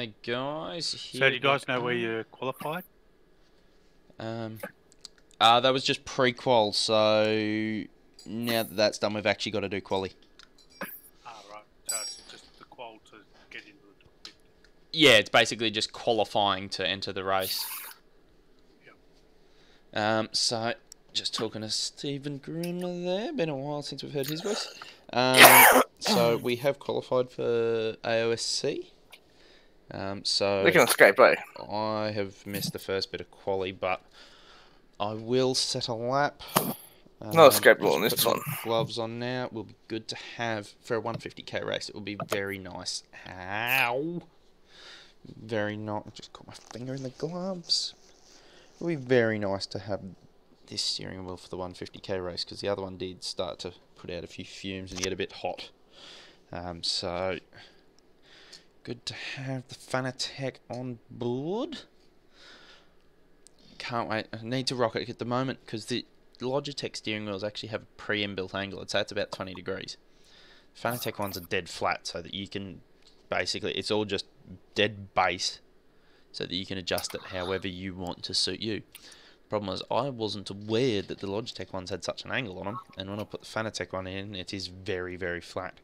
Okay, guys. So do you guys know where you qualified? That was just pre-qual, so now that that's done, we've actually got to do quali. Ah, right. So it's just the qual to get into the top 50. Yeah, it's basically just qualifying to enter the race. Yep. So, just talking to Stephen Grimmer there. Been a while since we've heard his voice. So, we have qualified for AOSC. So we can escape, eh? I have missed the first bit of quali, but I will set a lap. No escape rule on this one. Gloves on now. It will be good to have for a 150k race. It will be very nice. Ow! Very nice. I just caught my finger in the gloves. It will be very nice to have this steering wheel for the 150k race, because the other one did start to put out a few fumes and get a bit hot. So good to have the Fanatec on board. Can't wait. I need to rock it at the moment because the Logitech steering wheels actually have a pre-inbuilt angle. I'd say it's about 20 degrees. Fanatec ones are dead flat, so that you can basically, it's all just dead base, so that you can adjust it however you want to suit you. Problem was, I wasn't aware that the Logitech ones had such an angle on them, and when I put the Fanatec one in, it is very, very flat.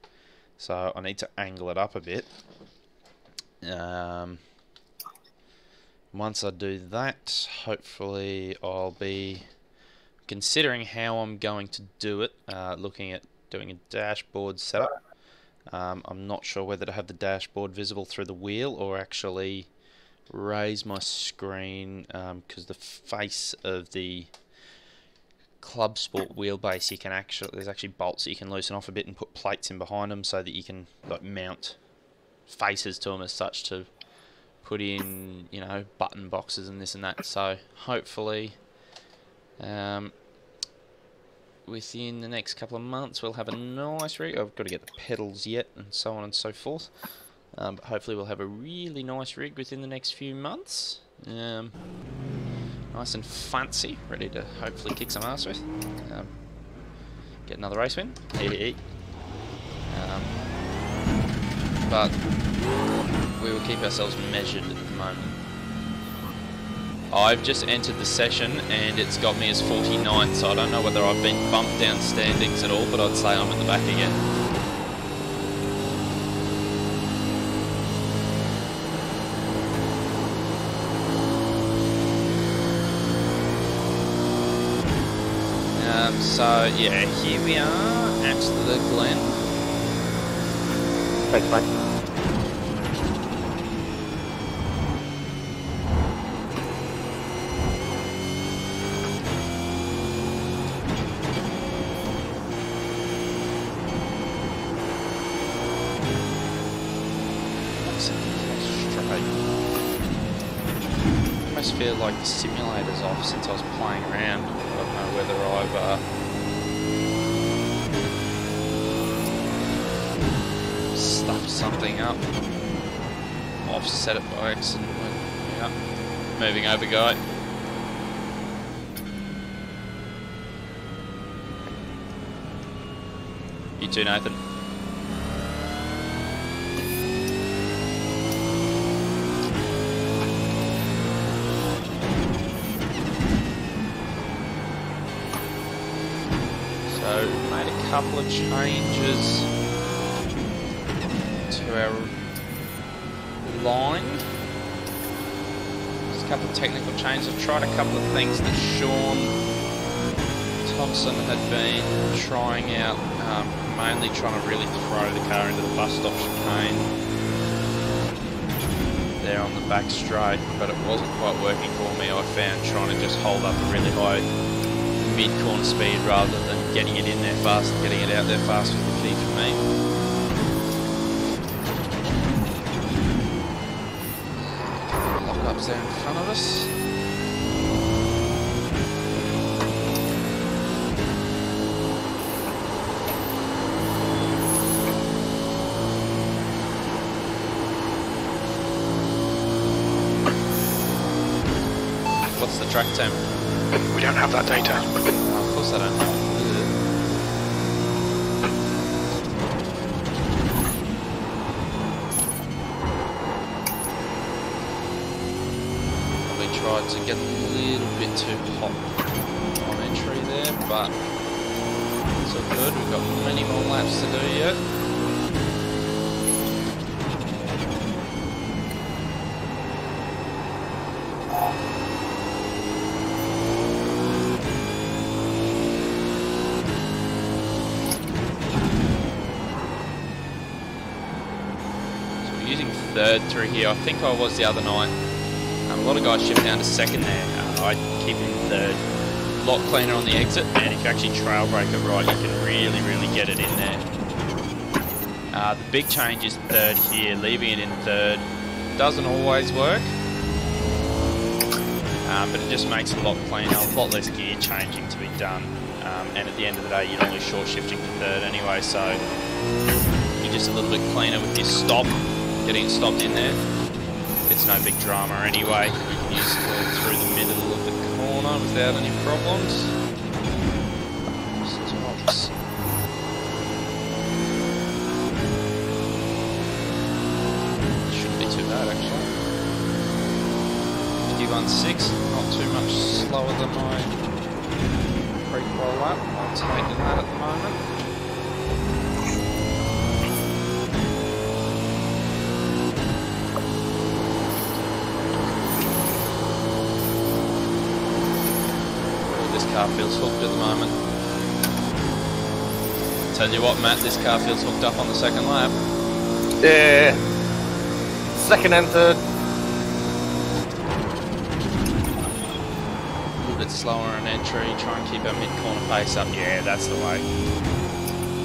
So I need to angle it up a bit. Once I do that, hopefully I'll be considering how I'm going to do it, looking at doing a dashboard setup. I'm not sure whether to have the dashboard visible through the wheel or actually raise my screen, because the face of the Club Sport wheelbase, you can actually, there's actually bolts that you can loosen off a bit and put plates in behind them so that you can like mount faces to them as such, to put in, you know, button boxes and this and that. So hopefully within the next couple of months we'll have a nice rig. I've got to get the pedals yet and so on and so forth, but hopefully we'll have a really nice rig within the next few months. Nice and fancy, ready to hopefully kick some ass with. Get another race win. But we will keep ourselves measured at the moment. I've just entered the session and it's got me as 49th, so I don't know whether I've been bumped down standings at all, but I'd say I'm at the back again. So yeah, here we are at the Glen. Thanks, mate. I almost feel like the simulator's off since I was playing around. I don't know whether I've stuffed something up, offset it by accident. Yeah. Moving over, guy. You too, Nathan. So, made a couple of changes to our line. There's a couple of technical changes. I've tried a couple of things that Sean Thompson had been trying out, mainly trying to really throw the car into the bus stop chicane there on the back straight, but it wasn't quite working for me. I found trying to just hold up a really high mid-corner speed rather than getting it in there fast and getting it out there fast was the key for me. Lock-ups there in front of us. What's the track time? We don't have that data. Oh, of course I don't. started to get a little bit too hot on entry there, but it's all good. We've got many more laps to do yet. Third through here. I think I was the other night. A lot of guys shift down to second there. I keep him third. A lot cleaner on the exit, and if you actually trail brake it right, you can really get it in there. The big change is third here. Leaving it in third doesn't always work, but it just makes it a lot cleaner, a lot less gear changing to be done. And at the end of the day, you're only short shifting to third anyway, so you're just a little bit cleaner with your stop. Getting stopped in there, it's no big drama anyway. You can use it through the middle of the corner without any problems. Stops. Shouldn't be too bad actually. 51.6, not too much slower than my pre-qual lap. I'm taking that at the moment. Car feels hooked at the moment. Tell you what, Matt, this car feels hooked up on the second lap. Yeah. Second and third. A little bit slower on entry, try and keep our mid-corner pace up. Yeah, that's the way.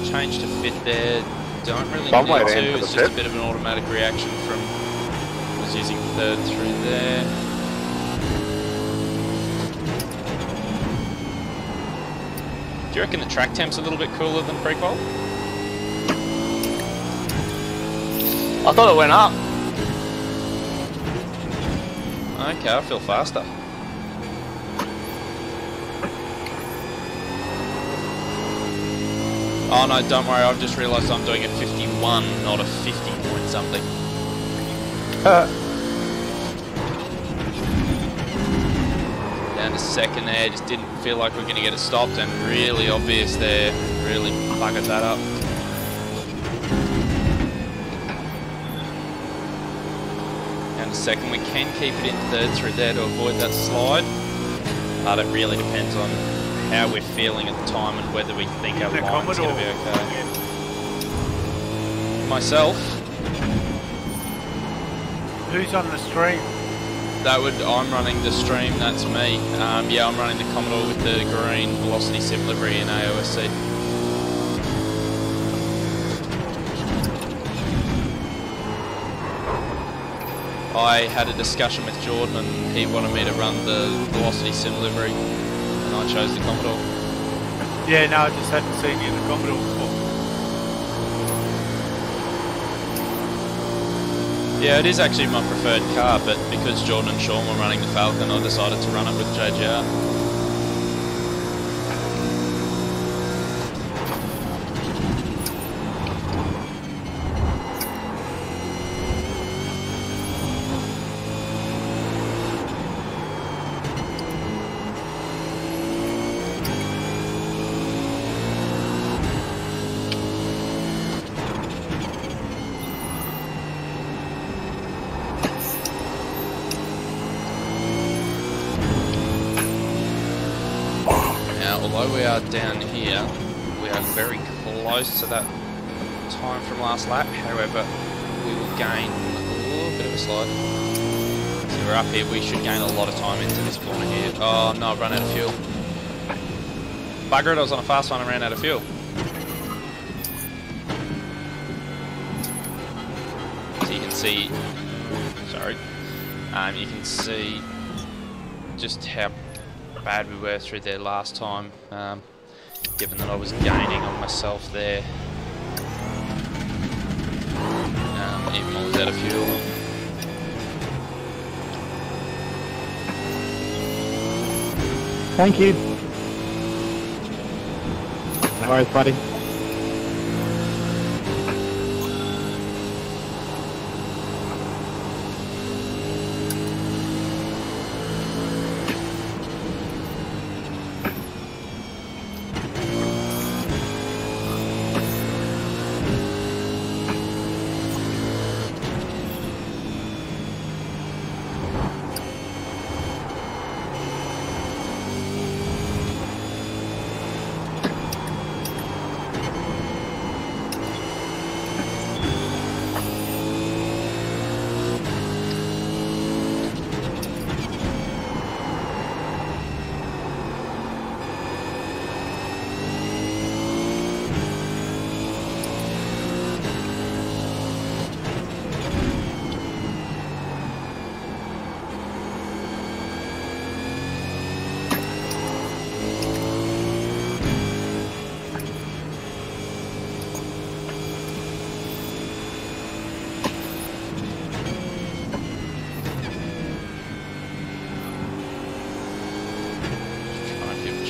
Change to fifth there. Don't really need to. It's just a bit of an automatic reaction from was using third through there. Do you reckon the track temp's a little bit cooler than pre-qual? I thought it went up. Okay, I feel faster. Oh no, don't worry, I've just realised I'm doing a 51, not a 50 point something. Down to second there, just didn't feel like we we're going to get it stopped, and really obvious there, really buggered that up. Down to second, we can keep it in third through there to avoid that slide, but it really depends on how we're feeling at the time and whether we think our line's going to be okay. Myself. Who's on the stream? I'm running the stream, that's me. Yeah, I'm running the Commodore with the green Velocity Sim livery in AOSC. I had a discussion with Jordan and he wanted me to run the Velocity Sim livery and I chose the Commodore. Yeah, no, I just hadn't seen you in the Commodore before. Yeah, it is actually my preferred car, but because Jordan and Sean were running the Falcon, I decided to run it with JGR. Although we are down here, we are very close to that time from last lap. However, we will gain a little bit of a slide. So we're up here, we should gain a lot of time into this corner here. Oh no, I've run out of fuel. Bugger it, I was on a fast one and ran out of fuel. So you can see, sorry, you can see just how bad we were through there last time, given that I was gaining on myself there, even while I was out of fuel. Thank you. No worries, buddy.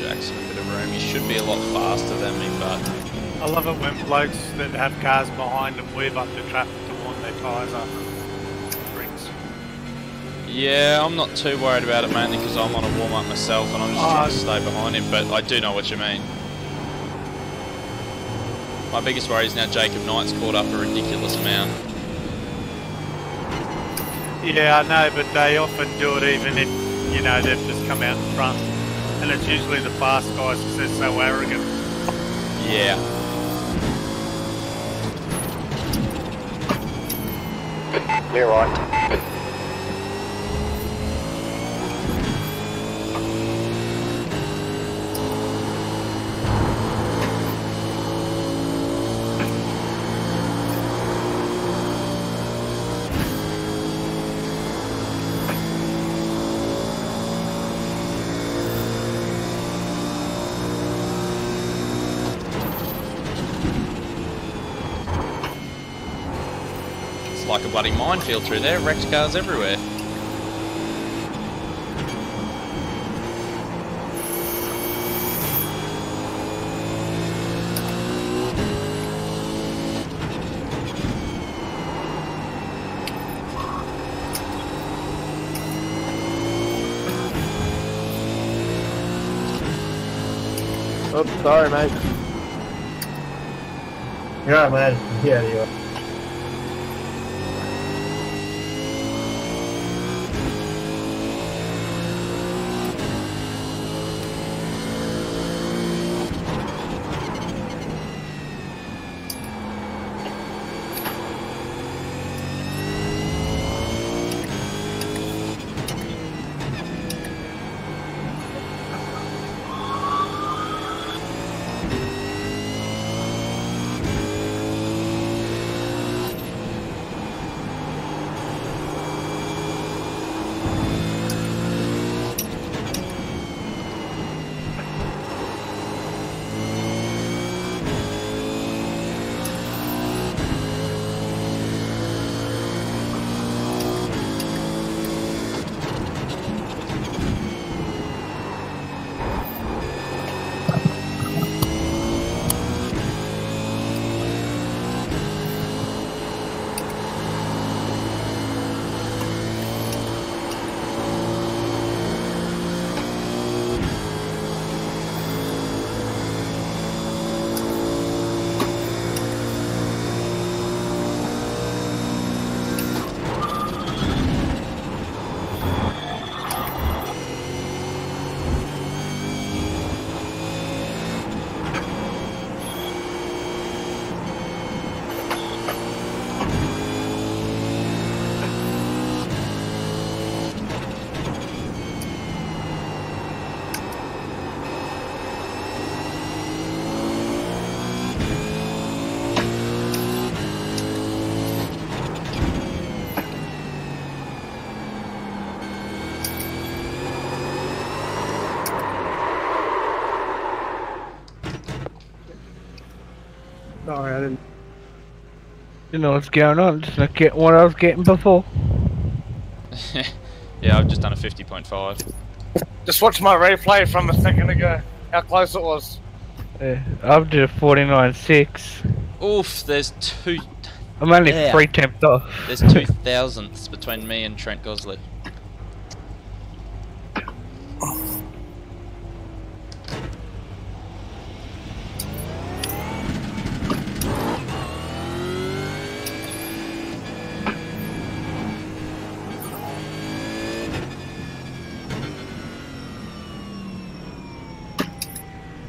Jackson a bit of room. He should be a lot faster than me, but I love it when blokes that have cars behind them weave up the traffic to warm their tyres up. Bricks. yeah, I'm not too worried about it, mainly because I'm on a warm up myself and I'm just trying to stay behind him, but I do know what you mean. My biggest worry is now Jacob Knight's caught up a ridiculous amount. Yeah, I know, but they often do it even if, you know, they've just come out in front. And it's usually the fast guys because they're so arrogant. Yeah. Clear right. Like a bloody minefield through there, wrecked cars everywhere. Oops, sorry, mate. You're right, man. Yeah, you are. Sorry, I didn't know what's going on. Just not getting what I was getting before. Yeah, I've just done a 50.5. Just watch my replay from a second ago. How close it was. Yeah, I've did a 49.6. Oof, there's two. I'm only Yeah. 3 tenths off. There's 2 thousandths between me and Trent Gosley.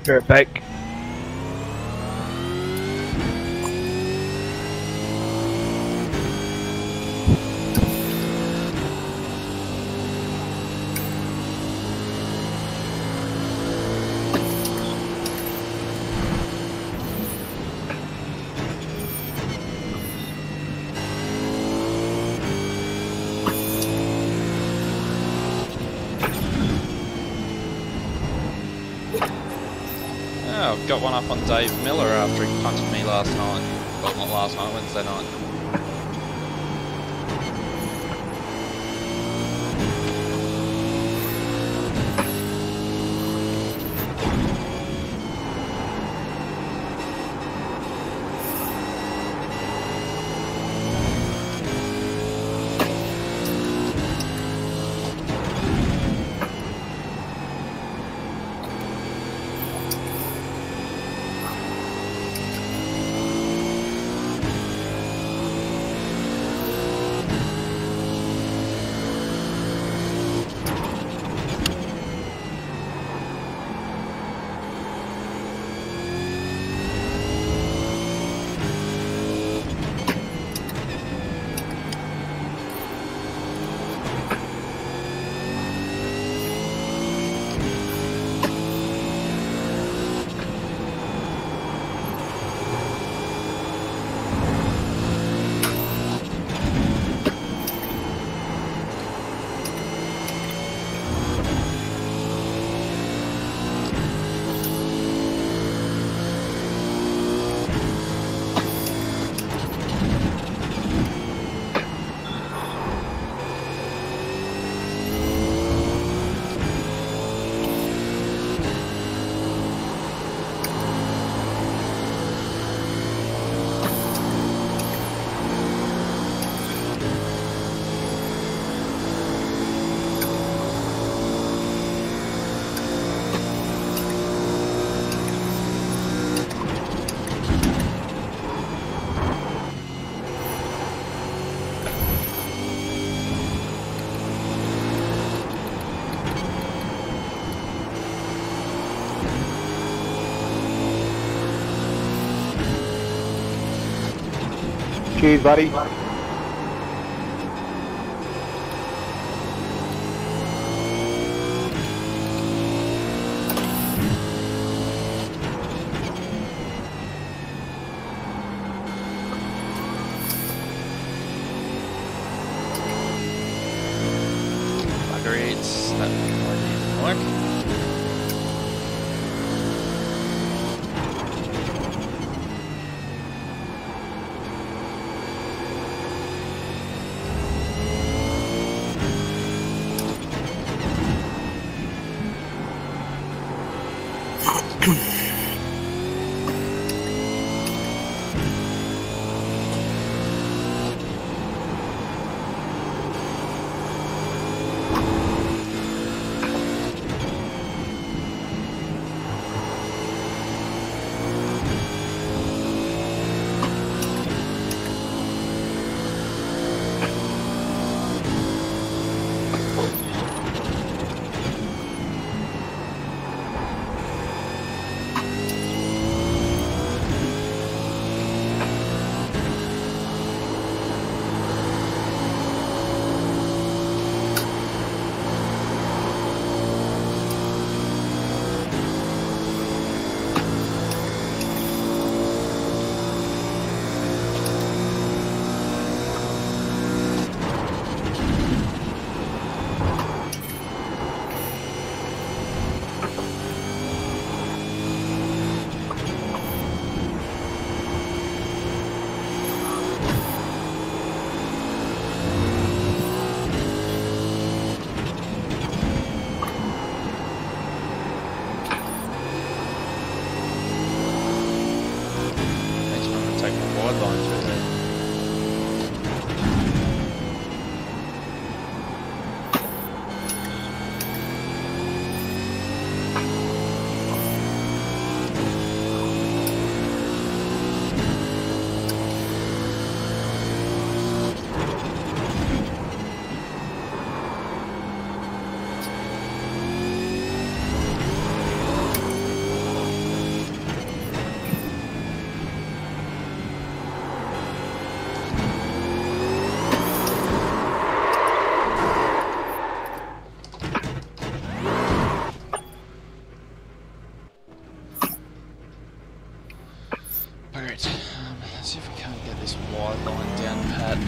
Right back. Oh, got one up on Dave Miller after he punted me last night. Well, not last night, Wednesday night. Cheers, buddy. Marguerite's that didn't work. Let's see if we can't get this wide line down pat.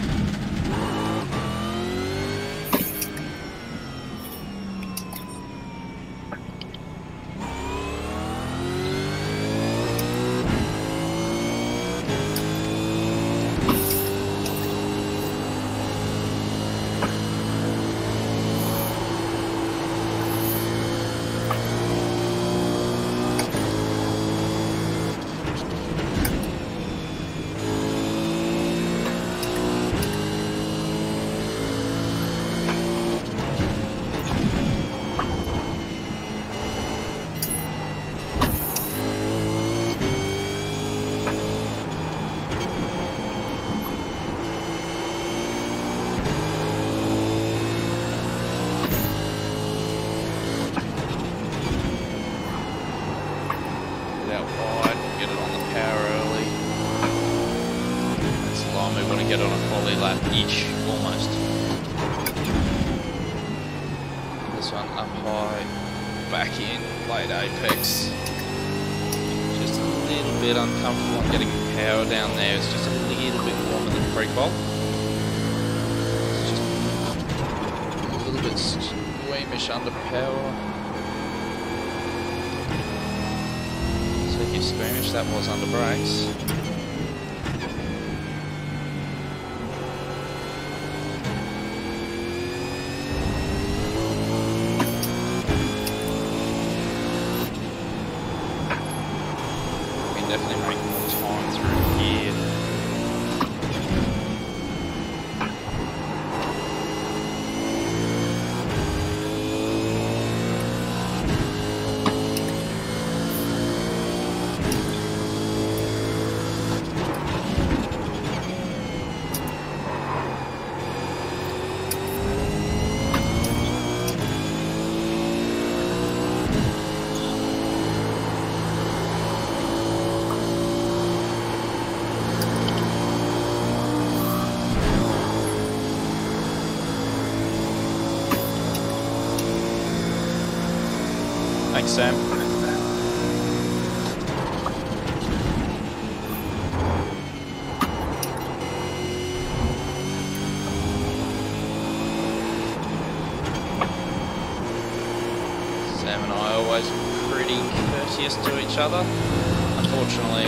Get on a quality lap each, almost. This one up high, back in, late apex. Just a little bit uncomfortable. I'm getting power down there. It's just a little bit warmer than pre-qual. It's just a little bit squeamish under power. So if you squeamish, that was under brakes. Definitely make more time through here. Thanks, Sam. Sam and I are always pretty courteous to each other. Unfortunately,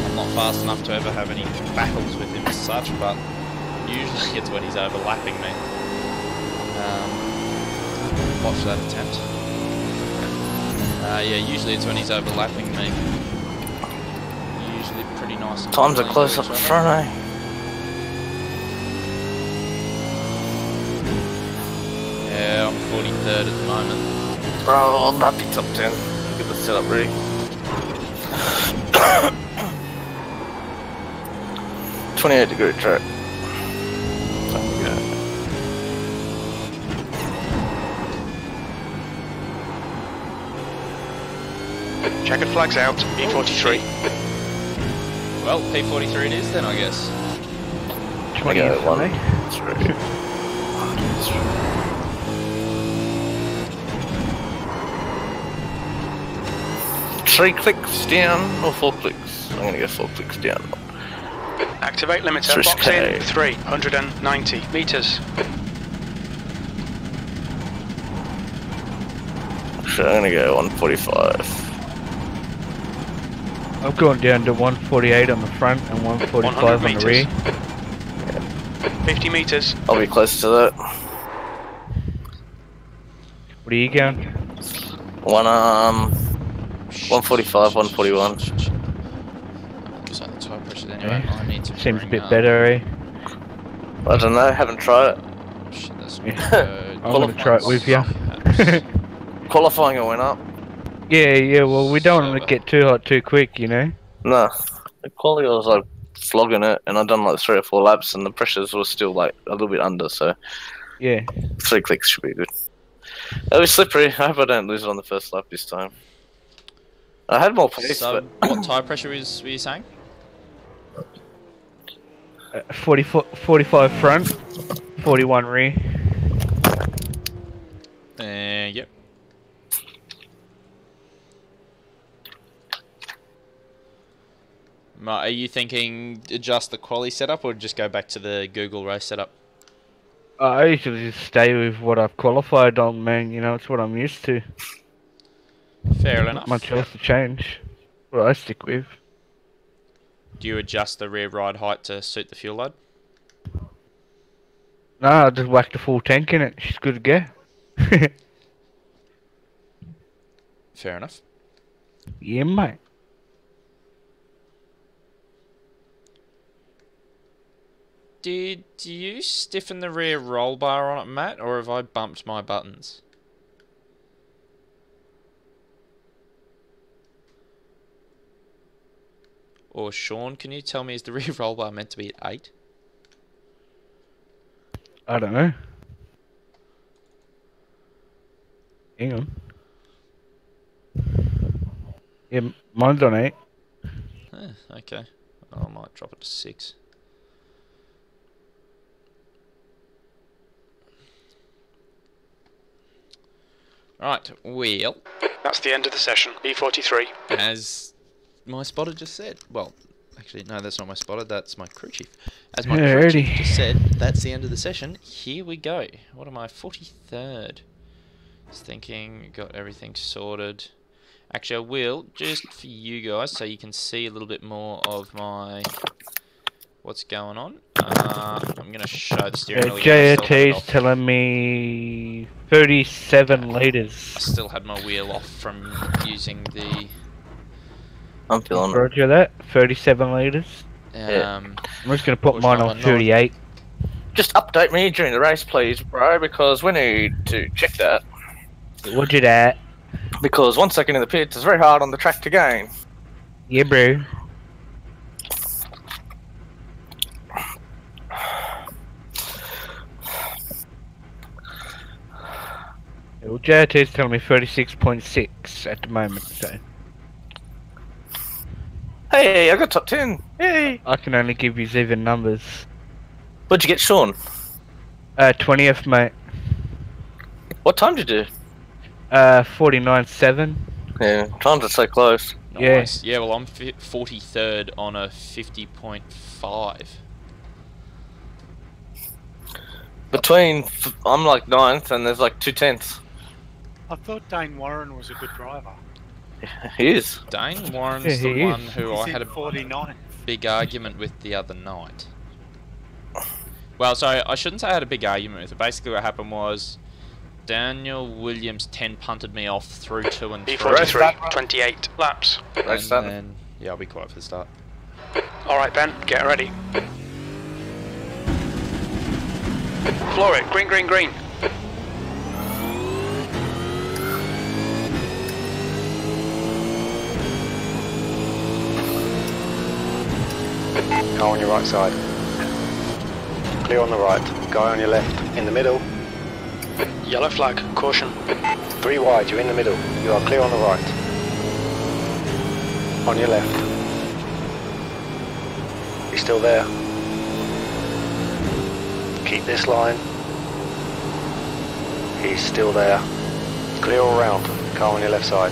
I'm not fast enough to ever have any battles with him as such, but usually it's when he's overlapping me. Watch that attempt. Yeah, usually it's when he's overlapping me. Usually pretty nice. Times are close up in front, eh? Yeah, I'm 43rd at the moment. Bro, that picks up 10. Get the setup ready. .28-degree track. There we go. Checkered flags out, P43. Well, P43 it is then, I guess. 20 Okay, for one, me. 3. 3 clicks down or 4 clicks? I'm gonna go 4 clicks down. Activate limiter, Swiss box in, K. 390 metres. So I'm gonna go 145. I've gone down to 148 on the front and 145 on the rear. 50 metres. I'll be close to that. What are you going? 145, 141. Just on the tire pressure anyway. I need to Seems a bring bit up- better, eh? I don't know, haven't tried it. Shit, that's Yeah. I'm gonna try it with you. Qualifying I went up. Yeah, well, we don't want to get too hot too quick, you know? No. The quality I was like flogging it and I'd done like 3 or 4 laps and the pressures were still like a little bit under, so Yeah. 3 clicks should be good. It was slippery. I hope I don't lose it on the first lap this time. I had more pace, So, but what tyre pressure were you saying? 45 front, 41 rear. Yep. Right, are you thinking adjust the quali setup or just go back to the Google race setup? I usually just stay with what I've qualified on, man. You know, it's what I'm used to. Fair Not enough. much else to change. What I stick with. Do you adjust the rear ride height to suit the fuel load? Nah, I just whacked a full tank in it. She's good to go. Fair enough. Yeah, mate. Did you stiffen the rear roll bar on it, Matt, or have I bumped my buttons? Or Sean, can you tell me, is the rear roll bar meant to be at 8? I don't know. Hang on. Yeah, mine's on 8. Okay. I might drop it to 6. Right, well, That's the end of the session, P43. as my spotter just said, well, actually, no, that's not my spotter, that's my crew chief. As my Yeah, crew chief alrighty. just said, that's the end of the session. Here we go. What am I, 43rd? Just thinking, got everything sorted. Actually, I will, just for you guys, so you can see a little bit more of my... what's going on. I'm going to show the steering wheel again. I still had it JRT's off. telling me 37 I litres. still had my wheel off from using the... I'm feeling it. Roger that. 37 litres. Yeah. I'm just going to put Push mine number on 9. 38. Just update me during the race, please, bro, because we need to check that. What'd you that? Because 1 second in the pits is very hard on the track to gain. Yeah, bro. Well, JRT's telling me 36.6 at the moment, so Hey, I got top 10. Yay! I can only give you even numbers. What'd you get, Sean? 20th, mate. What time did you do? 49.7. Yeah, times are so close. Nice. Yeah, well, I'm 43rd on a 50.5. I'm like 9th, and there's like 2/10. I thought Dane Warren was a good driver. He is. Dane Warren's Yeah, the he one is. who He's I had a 49. big argument with the other night. Well, sorry, I shouldn't say I had a big argument with it. Basically what happened was Daniel Williams 10 punted me off through 2 and 3. B43, 28 laps. And Start. then, yeah, I'll be quiet for the start. Alright Ben, get ready. Floor it, green, green, green. Car on your right side. Clear on the right. Guy on your left. In the middle. Yellow flag, caution. 3 wide. You're in the middle. You are clear on the right. On your left. He's still there. Keep this line. He's still there. Clear all round. Car on your left side.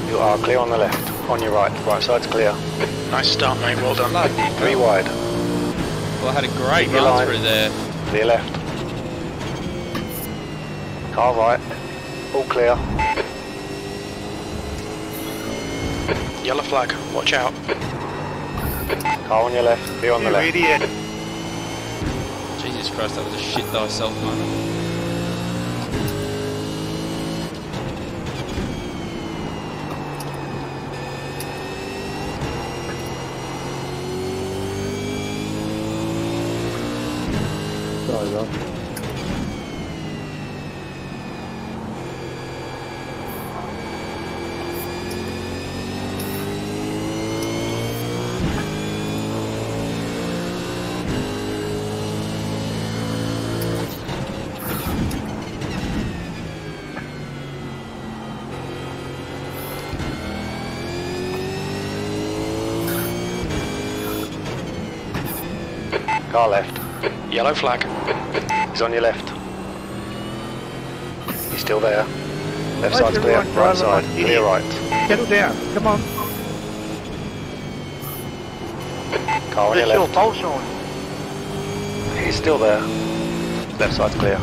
You are clear on the left. On your right. Right side's clear. Nice start mate, well done. 3 wide. Well, I had a great Your run line. through there. Clear left. Car right. All clear. Yellow flag, watch out. Car on your left. Clear on the You left. idiot. Jesus Christ, that was a shit thyself moment. Sorry, Rob. Car left. Yellow flag. He's on your left. He's still there. Left Why side's is clear. everyone Right driving side. like Clear idiots? right. Settle down. Come on. Car on your There's your left. false on. He's still there. Left side's clear.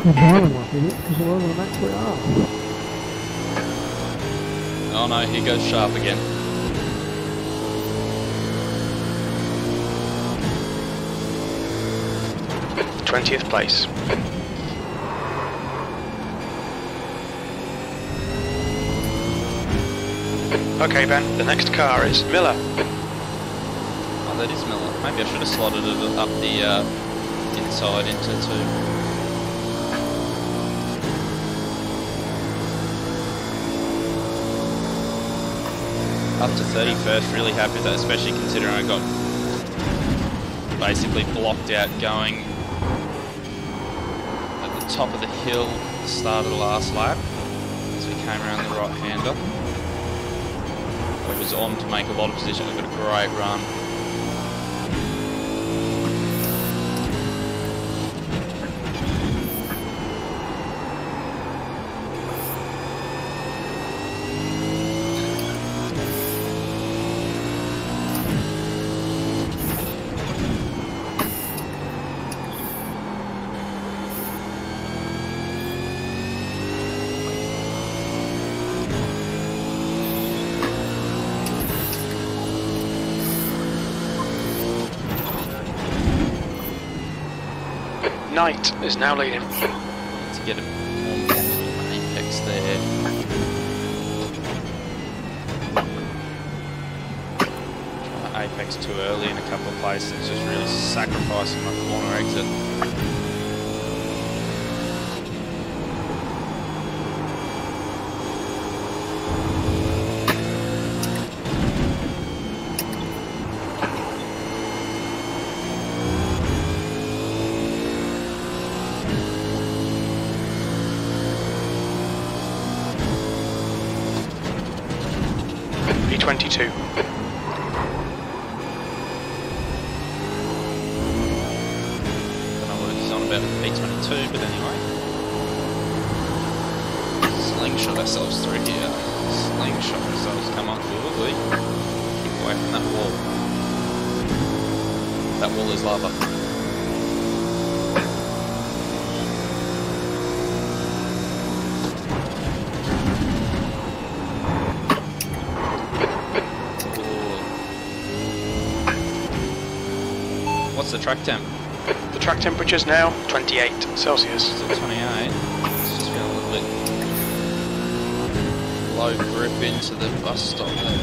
Oh no, he goes sharp again. th place. Okay Ben, the next car is Miller. Oh, that is Miller. Maybe I should have slotted it up the inside into 2. Up to 31st, really happy with that, especially considering I got basically blocked out going at the top of the hill at the start of the last lap as we came around the right hander. I was on to make a lot of position. I got a great run. Knight is now leading. To get a more apex there. Trying to apex too early in a couple of places, just really sacrificing my corner exit. B22. Don't know what he's on about with P22, but anyway. slingshot ourselves through here. Slingshot ourselves. Come on, quickly. Keep away from that wall. That wall is lava. What's the track temp? The track temperature's now 28 Celsius. Still 28. It's just feeling a little bit low grip into the bus stop there.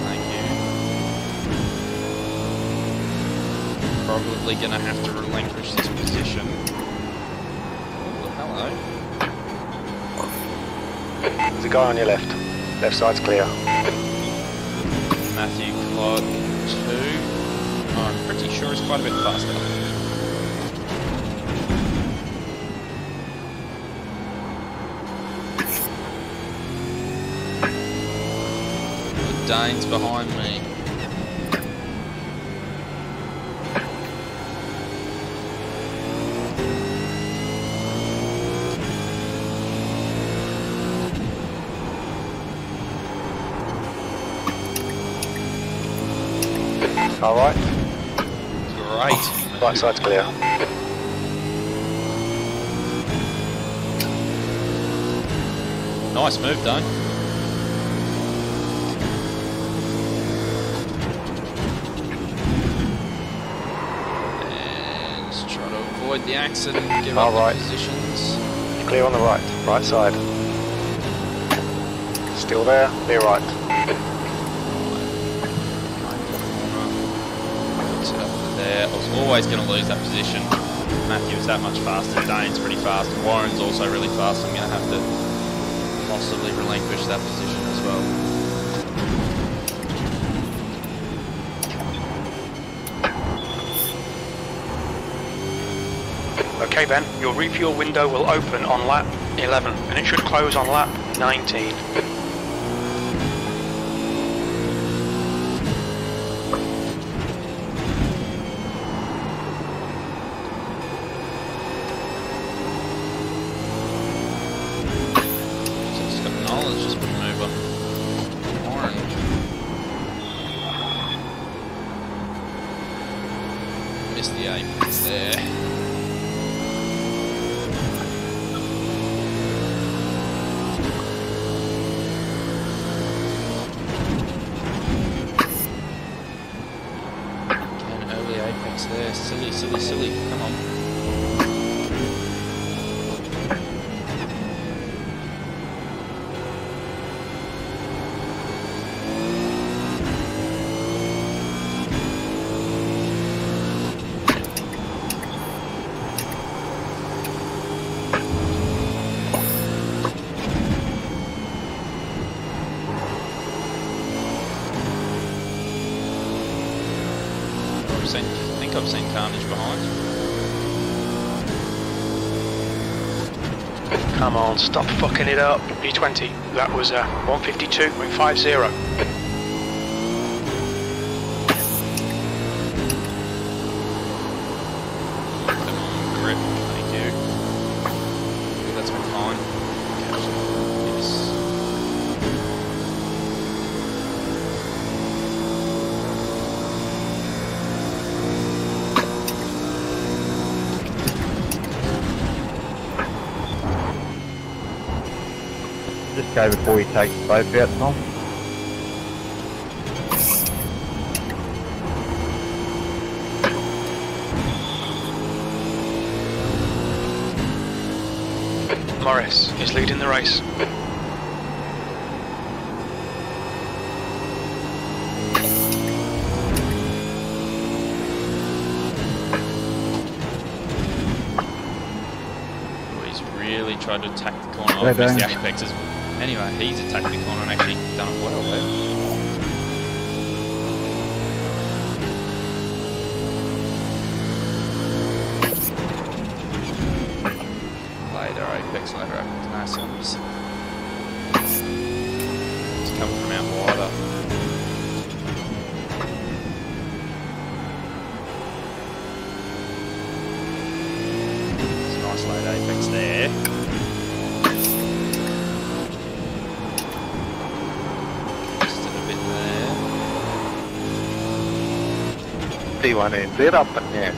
Thank you. Probably going to have to relinquish this position. Oh, hello. There's a guy on your left. Left side's clear. Matthew Clod 2. Oh, I'm pretty sure it's quite a bit faster. The Dane's behind me. All right. Great. Right side's clear. Nice move, Dane. And just try to avoid the accident, give up the positions. Clear on the right. Right side. Still there. Clear right. There. I was always going to lose that position. Matthew's that much faster. Dane's pretty fast. And Warren's also really fast. I'm going to have to possibly relinquish that position as well. Okay, Ben, your refuel window will open on lap 11 and it should close on lap 19. Missed the apex there. An early apex there. Silly, silly, silly. Come on. I think I've seen carnage behind. Come on, stop fucking it up. B20, that was 152.50. Come on, grip, thank you. Yeah, that's been fine. Yes. Just go before you take the boat out, Tom. Morris is leading the race. He's really tried to attack the corner. I've missed the apexes. Anyway, he's attacked the corner and actually done it well there. Later apex, later apex. Nice ones. It's coming from out wider. P1NZ up and yeah.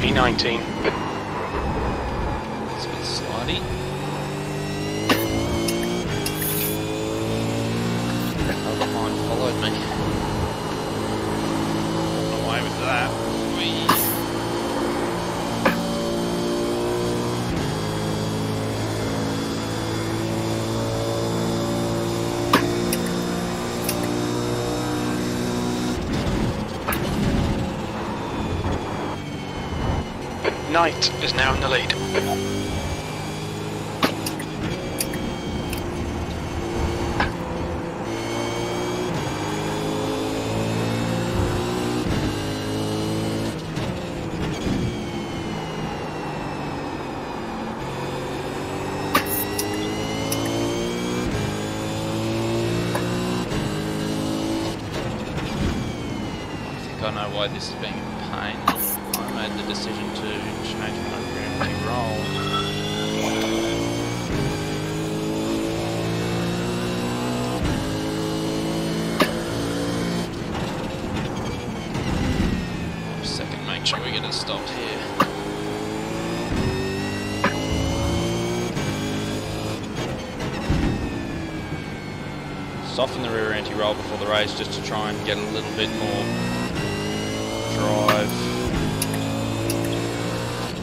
B19. It's a bit slidey. That behind followed me. Got away with that. Whee. Knight is now in the lead. I know why this is being a pain. I made the decision to change my rear roll. Second, make sure we get it stopped here. Soften the rear anti-roll before the race just to try and get a little bit more drive.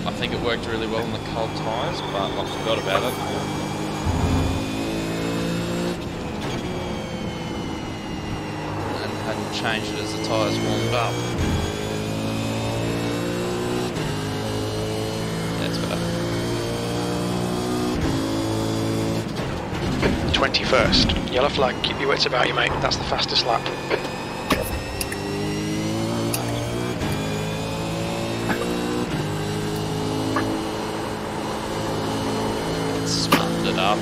I think it worked really well on the cold tyres, but I forgot about it. And hadn't changed it as the tyres warmed up. That's better. 21st. Yellow flag, keep your wits about you, mate. That's the fastest lap. Smartened it up.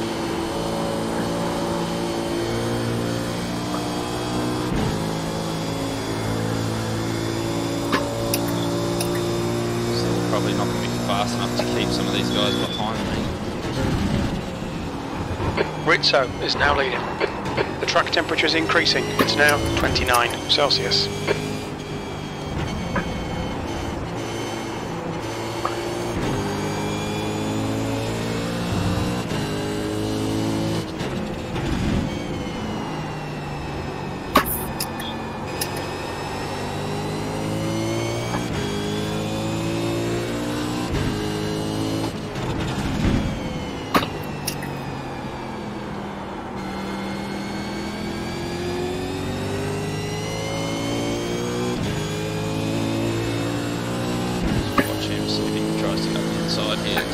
So probably not going to be fast enough to keep some of these guys behind me. Rizzo is now leading. The track temperature is increasing. It's now 29 Celsius. See if he tries to go inside here.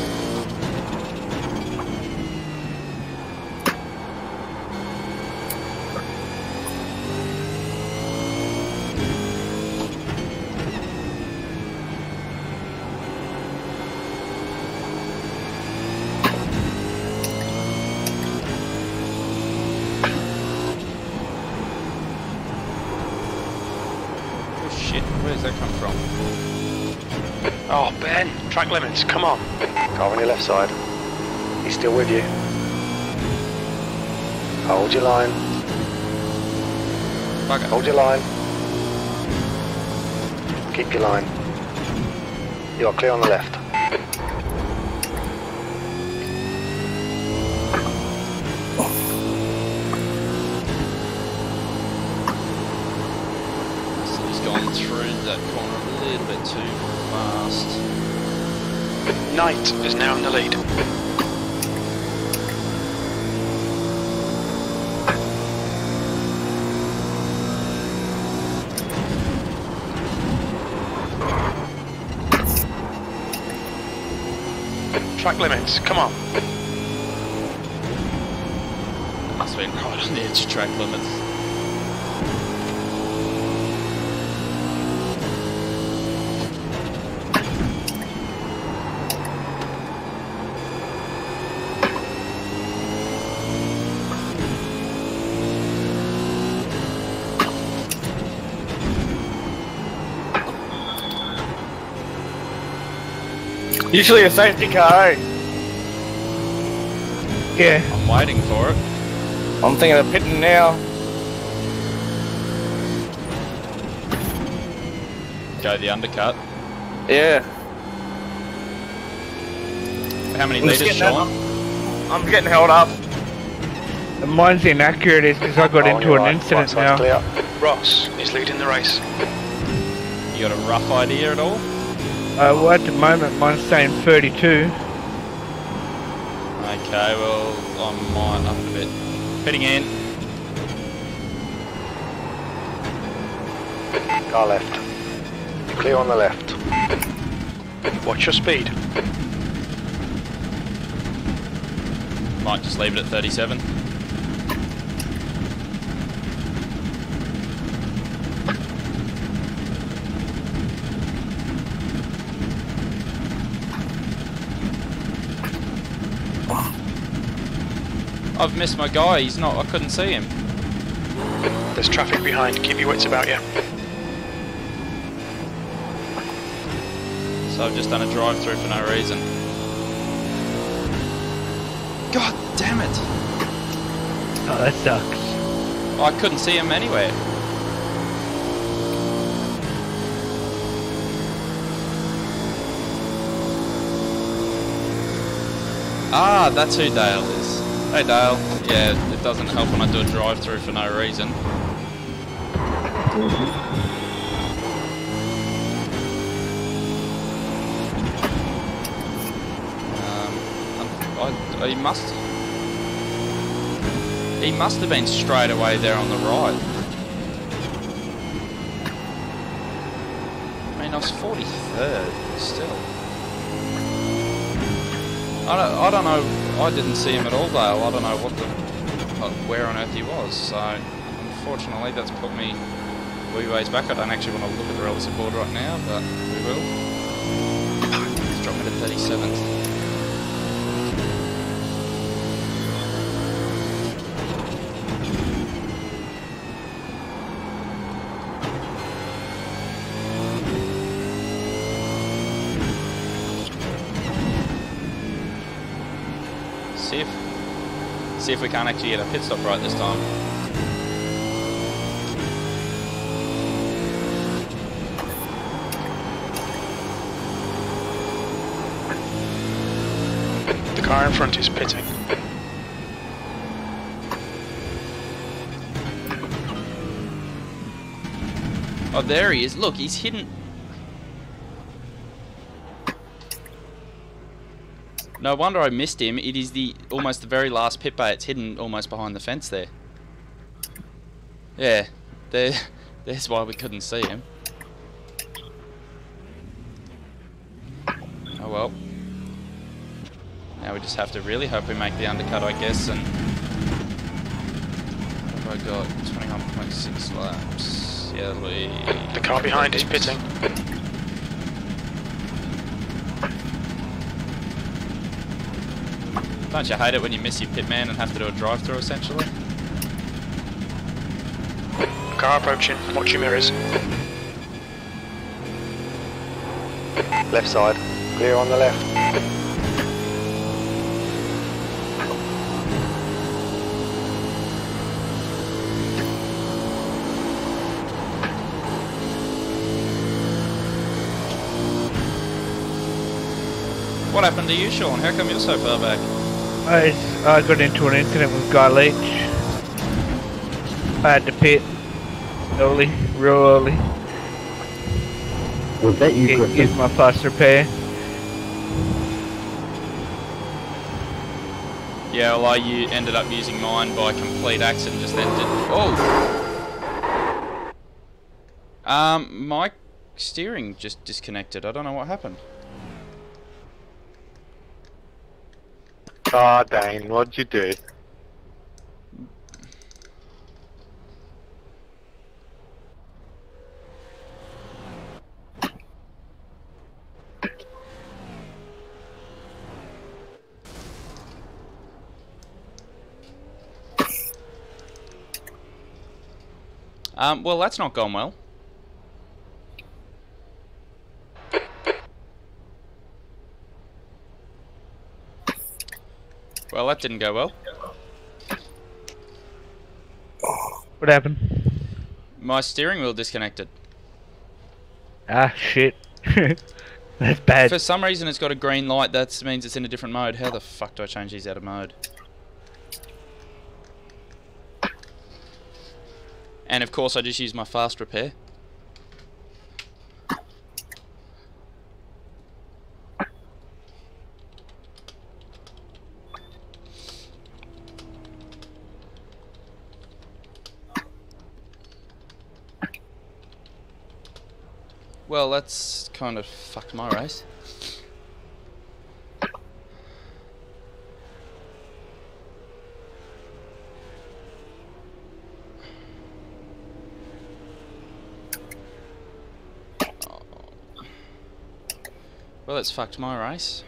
Oh shit, where does that come from? Oh, Ben, track limits, come on. Car on your left side. He's still with you. Hold your line. Bugger. Hold your line. Keep your line. You are clear on the left. So he's gone through that corner a little bit too fast. Knight is now in the lead. Track limits, come on. Must have been right on the edge of track limits. Usually a safety car, eh? Yeah. I'm waiting for it. I'm thinking of pitting now. Go the undercut. Yeah. How many I'm just litres, getting Sean? I'm getting held up. Mine's inaccurate is because I got On into your an right, incident right side's now. clear. Ross is leading the race. You got a rough idea at all? Well, at the moment, mine's saying 32. Okay, well, I'm mine up a bit. Pitting in. Car left. You're clear on the left. Watch your speed. Might just leave it at 37. I've missed my guy, he's not, I couldn't see him. There's traffic behind. Keep your wits about you. So I've just done a drive-through for no reason. God damn it! Oh, that sucks. I couldn't see him anywhere. Ah, that's who Dale is. Hey Dale. Yeah, it doesn't help when I do a drive-through for no reason. He must have been straight away there on the right. I mean, I was 43rd still. I don't know. I didn't see him at all, Dale. I don't know where on earth he was. So unfortunately, that's put me wee ways back. I don't actually want to look at the relative board right now, but we will. Let's drop me to 37th. See if we can't actually get a pit stop right this time. The car in front is pitting. Oh, there he is. Look, he's hidden. No wonder I missed him. It is almost the very last pit bay. It's hidden almost behind the fence there. Yeah, there's why we couldn't see him. Oh well. Now we just have to really hope we make the undercut, I guess, and what have I got? 21.6 laps. Yeah, The car behind is pitting. Don't you hate it when you miss your pit man and have to do a drive-through essentially? Car approaching. Watch your mirrors. Left side. Clear on the left. What happened to you, Sean? How come you're so far back? I got into an incident with Guy Leach. I had to pit early, real early. Was that you, Griffin? Use my fast repair. Yeah, well, you ended up using mine by complete accident just then, didn't you? Oh! My steering just disconnected. I don't know what happened. Oh, Dane, what'd you do? Well, that's not gone well. didn't go well. What happened? My steering wheel disconnected. Ah, shit. That's bad. For some reason it's got a green light, that means it's in a different mode. How the fuck do I change these out of mode? And of course I just use my fast repair. Well, that's kind of fucked my race. Well, it's fucked my race.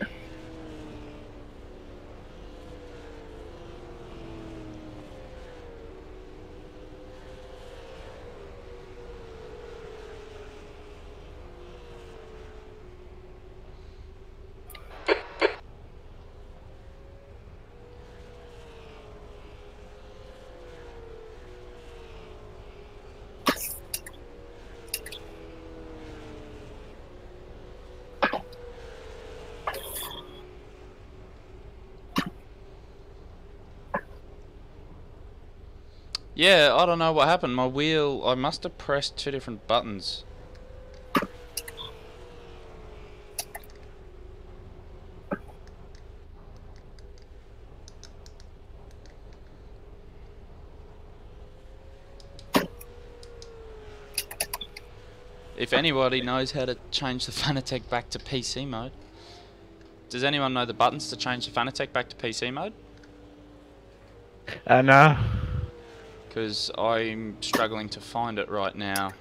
Yeah, I don't know what happened. My wheel, I must have pressed 2 different buttons. If anybody knows how to change the Fanatec back to PC mode. Does anyone know the buttons to change the Fanatec back to PC mode? No. Because I'm struggling to find it right now,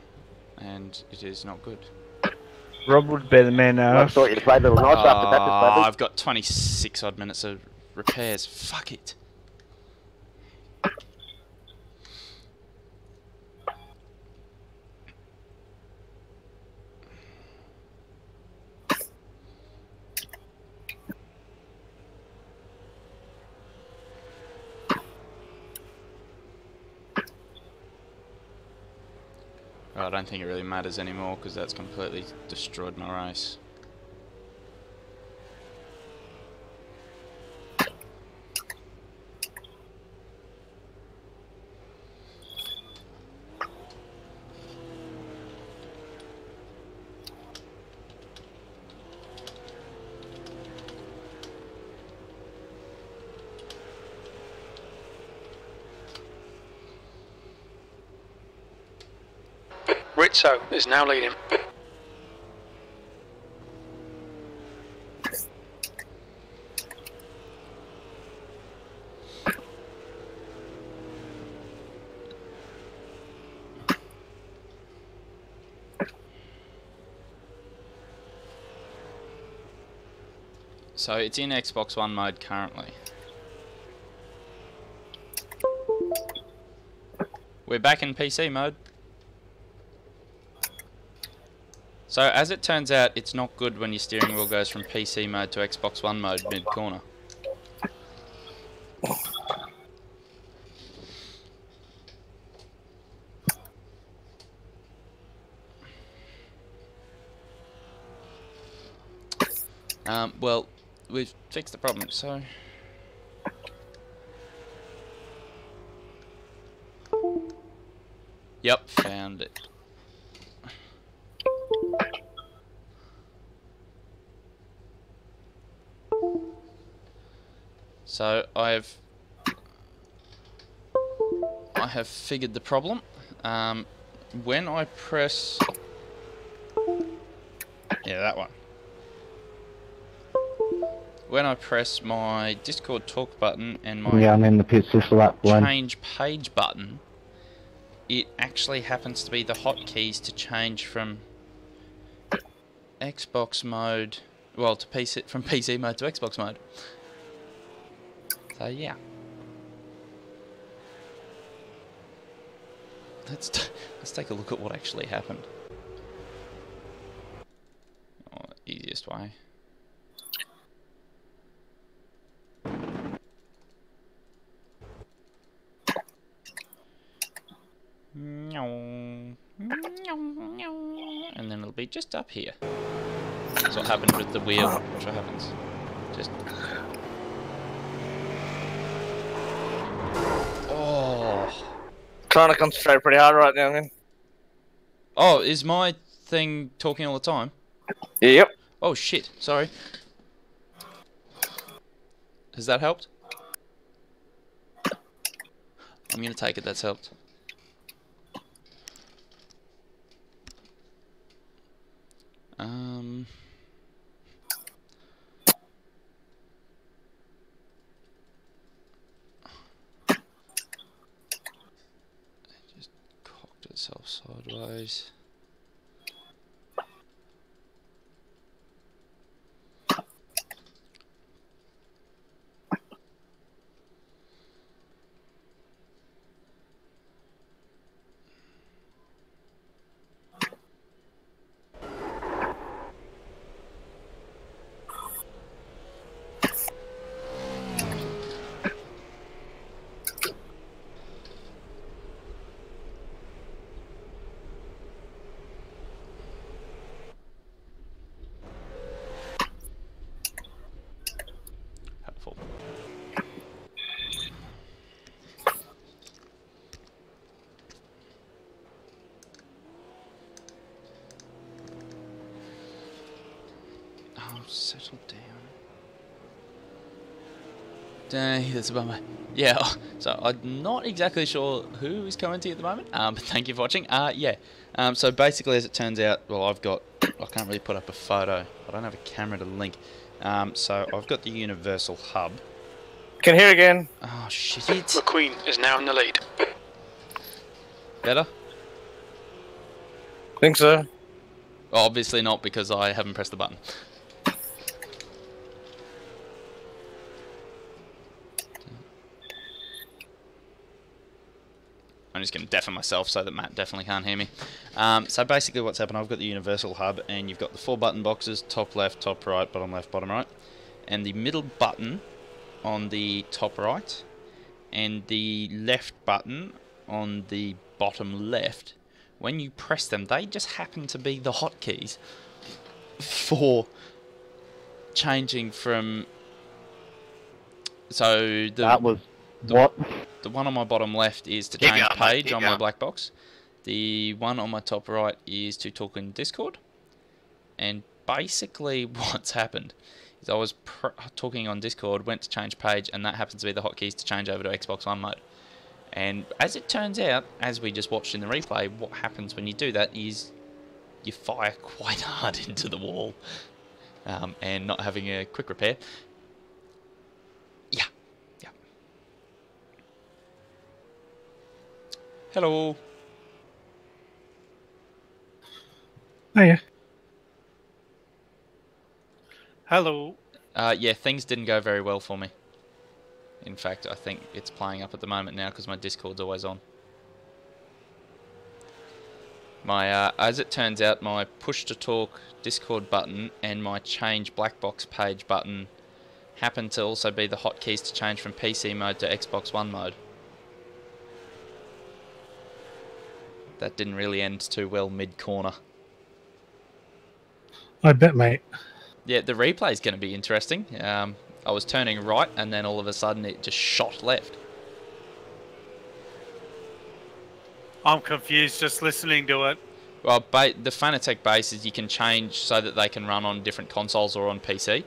and it is not good. Rob would be the man now. I thought you'd play a little nice after that. I've got 26 odd minutes of repairs. Fuck it. I don't think it really matters anymore because that's completely destroyed my race. Rizzo is now leading. So it's in Xbox One mode currently. We're back in PC mode. So as it turns out, it's not good when your steering wheel goes from PC mode to Xbox One mode mid-corner. Well, we've fixed the problem, so... Yep, found it. So I have figured the problem. When I press... Yeah, that one. When I press my Discord talk button and my I'm in the pits just for that one. change page button, it actually happens to be the hotkeys to change from Xbox mode, well, to PC, from PC mode to Xbox mode. So yeah, let's take a look at what actually happened. Oh, easiest way. be just up here. That's what happened with the wheel. Watch what happens. Just... Oh. Trying to concentrate pretty hard right now, man. Oh, is my thing talking all the time? Yep. Oh shit, sorry. Has that helped? I'm gonna take it, that's helped. Just cocked itself sideways. Helpful. Oh, settle down. Dang, that's a bummer. Yeah, so I'm not exactly sure who is commenting at the moment, but thank you for watching. Yeah, so basically as it turns out, well, I can't really put up a photo. I don't have a camera to link. So I've got the universal hub. Can hear again. Oh, shit. McQueen is now in the lead. Better? Think so. Well, obviously not, because I haven't pressed the button. I'm just going to deafen myself so that Matt definitely can't hear me. So basically what's happened, I've got the universal hub, and you've got the 4 button boxes, top left, top right, bottom left, bottom right. And the middle button on the top right, and the left button on the bottom left, when you press them, they just happen to be the hotkeys for changing from... So That was what? The one on my bottom left is to change page on my black box. The one on my top right is to talk in Discord. And basically what's happened is I was talking on Discord, went to change page, and that happens to be the hotkeys to change over to Xbox One mode. And as it turns out, as we just watched in the replay, what happens when you do that is you fire quite hard into the wall. And not having a quick repair. Yeah. Yeah. Hello. Hiya. Hello. Yeah, things didn't go very well for me. In fact, I think it's playing up at the moment now because my Discord's always on. My, as it turns out, my push to talk Discord button and my change black box page button happen to also be the hotkeys to change from PC mode to Xbox One mode. That didn't really end too well mid-corner. I bet, mate. Yeah, the replay is going to be interesting. I was turning right and then all of a sudden it just shot left. I'm confused just listening to it. Well, the Fanatec base is you can change so that they can run on different consoles or on PC.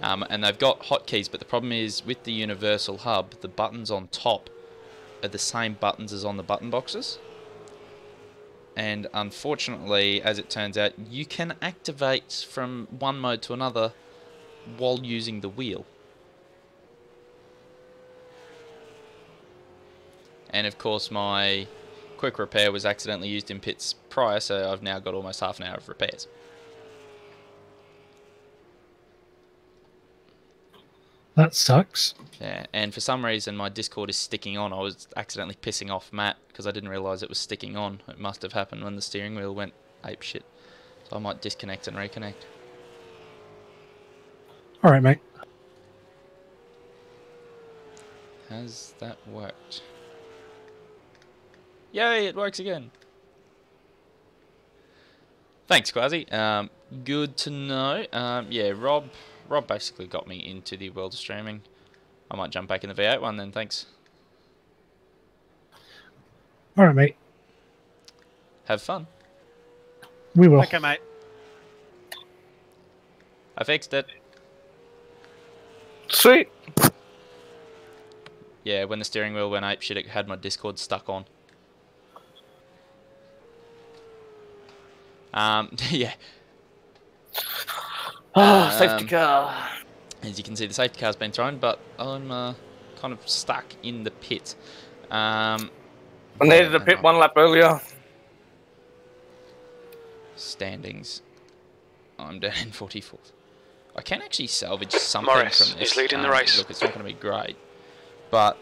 And they've got hotkeys, but the problem is with the Universal Hub, the buttons on top are the same buttons as on the button boxes. And unfortunately, as it turns out, you can activate from one mode to another while using the wheel. And of course my quick repair was accidentally used in pits prior, so I've now got almost half an hour of repairs. That sucks. Yeah, and for some reason my Discord is sticking on. I was accidentally pissing off Matt because I didn't realise it was sticking on. It must have happened when the steering wheel went apeshit. So I might disconnect and reconnect. Alright, mate. Has that worked? Yay, it works again. Thanks, Quasi. Good to know. Yeah, Rob basically got me into the world of streaming. I might jump back in the V8 one then, thanks. Alright, mate. Have fun. We will. Okay, mate. I fixed it. Sweet. Yeah, when the steering wheel went apeshit, it had my Discord stuck on. Yeah. Safety car. As you can see, the safety car's been thrown, but I'm kind of stuck in the pit. I needed a pit 1 lap earlier. Standings. I'm down in 44th. I can actually salvage something Morris from this. is leading the race. Look, it's not going to be great, but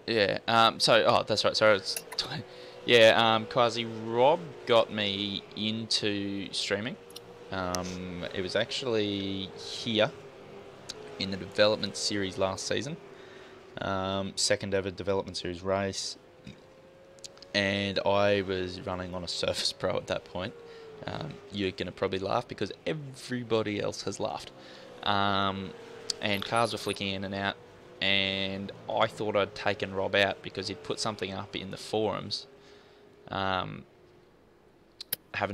yeah. So, that's right. Sorry, it's yeah. Quasi Rob got me into streaming. It was actually here in the development series last season. Second ever development series race, and I was running on a Surface Pro at that point. You're going to probably laugh because everybody else has laughed. And cars were flicking in and out, and I thought I'd taken Rob out because he'd put something up in the forums, having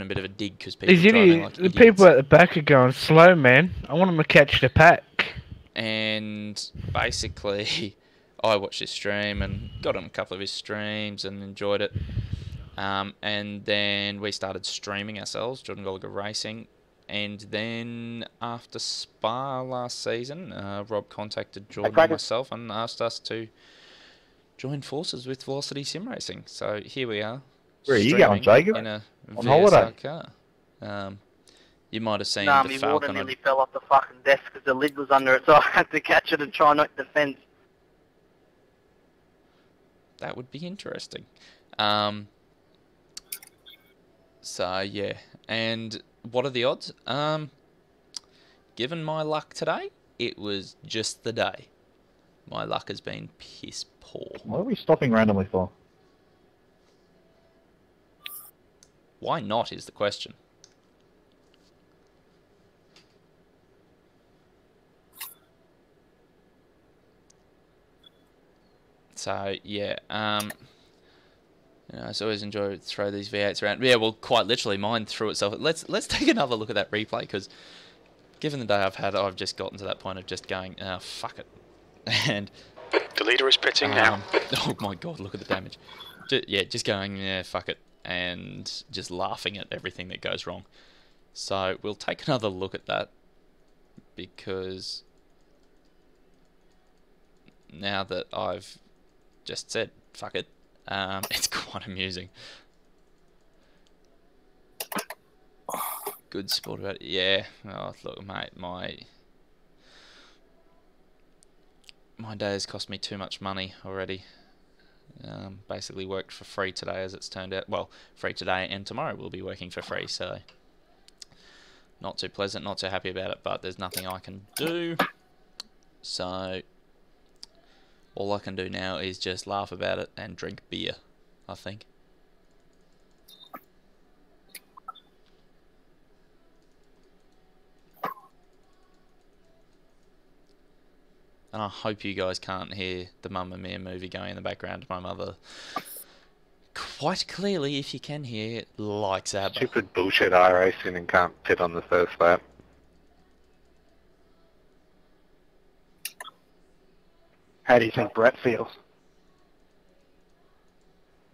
a bit of a dig because people were driving like the idiots. people at the back are going slow, man. I want them to catch the pack. And basically, I watched his stream and got him a couple of his streams and enjoyed it. And then we started streaming ourselves, Gollagher Racing. And then after Spa last season, Rob contacted Jordan and myself and asked us to join forces with Velocity Sim Racing. So here we are. Where are you going, Jacob? In a On VSR holiday? car. You might have seen Nah, the my Falcon. water nearly fell off the fucking desk because the lid was under it, so I had to catch it and try and knock the fence. That would be interesting. So yeah, and what are the odds? Given my luck today, it was just the day. My luck has been piss poor. What are we stopping randomly for? Why not is the question. So yeah, you know, I always enjoy to throw these V8s around. Yeah, well, quite literally, mine threw itself. Let's take another look at that replay because, given the day I've had, I've just gotten to that point of just going, fuck it, and The leader is pitting now. oh my god, look at the damage. Just going, yeah, fuck it, and just laughing at everything that goes wrong. So we'll take another look at that because now that I've just said fuck it, it's quite amusing. Good sport about it. Yeah. Oh, look, mate, my day has cost me too much money already. Basically worked for free today, as it's turned out. Well, free today, and tomorrow we'll be working for free, so not too pleasant, not too happy about it, but there's nothing I can do. So all I can do now is just laugh about it and drink beer, I think. And I hope you guys can't hear the Mamma Mia movie going in the background. My mother, quite clearly, if you can hear, likes ABBA. Stupid bullshit iRacing and can't pit on the first lap. How do you think Brett feels?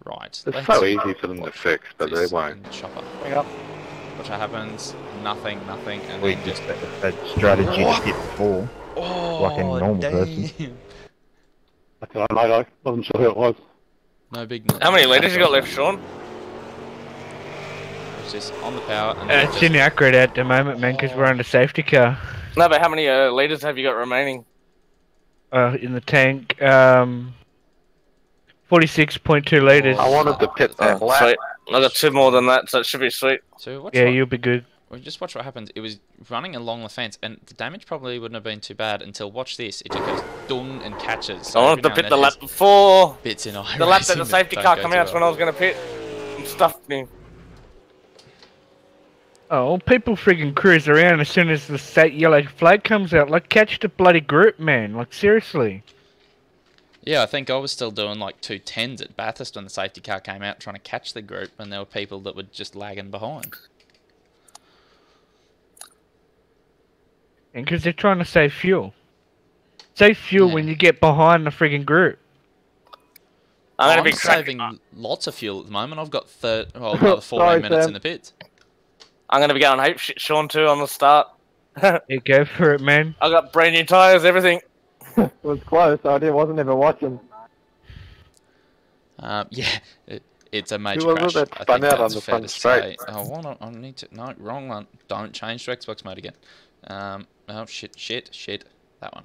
Right. It's so easy for them to fix, but they won't. Chopper. Bring up. What happens? Nothing, and We then just had strategy to hit before. Like any normal person. Okay, I wasn't sure who it was. No big. How many litres you got left, Sean? It's just on the power. And It's inaccurate at the moment, man, because we're on the safety car. No, but how many litres have you got remaining? In the tank, 46.2 litres. I wanted to pit that lap. Sweet. I got 2 more than that, so it should be sweet. So Yeah, you'll be good. Well, just watch what happens. It was running along the fence, and the damage probably wouldn't have been too bad until, watch this, it just goes dung and catches. So I wanted to pit the lap before. Bits in the lap that the safety car came out when I was going to pit and stuffed me. Oh, well, people friggin' cruise around as soon as the state yellow flag comes out. Like, catch the bloody group, man. Like, seriously. Yeah, I think I was still doing like 210s at Bathurst when the safety car came out trying to catch the group, and there were people that were just lagging behind. And because they're trying to save fuel. Save fuel when you get behind the friggin' group. I'm saving lots of fuel at the moment. I've got another 14 minutes in the pits. I'm going to be going ape shit, Sean, too, on the start. You go for it, man. I got brand new tyres, everything. It was close. I wasn't even watching. Yeah, it's a major Who was crash. it that I spun think out on that's the fair front to straight? say. I need to... No, wrong one. Don't change to Xbox mode again. Oh, shit. That one.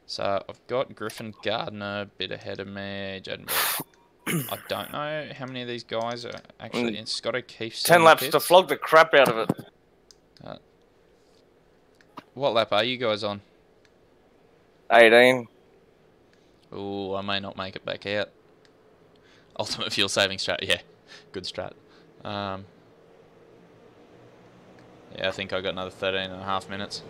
So, I've got Griffin Gardner a bit ahead of me. Jaden I don't know how many of these guys are actually in. Scott O'Keefe's 10 laps to flog the crap out of it. What lap are you guys on? 18. Ooh, I may not make it back out. Ultimate fuel saving strat, yeah. Good strat. Yeah, I think I got another 13.5 minutes.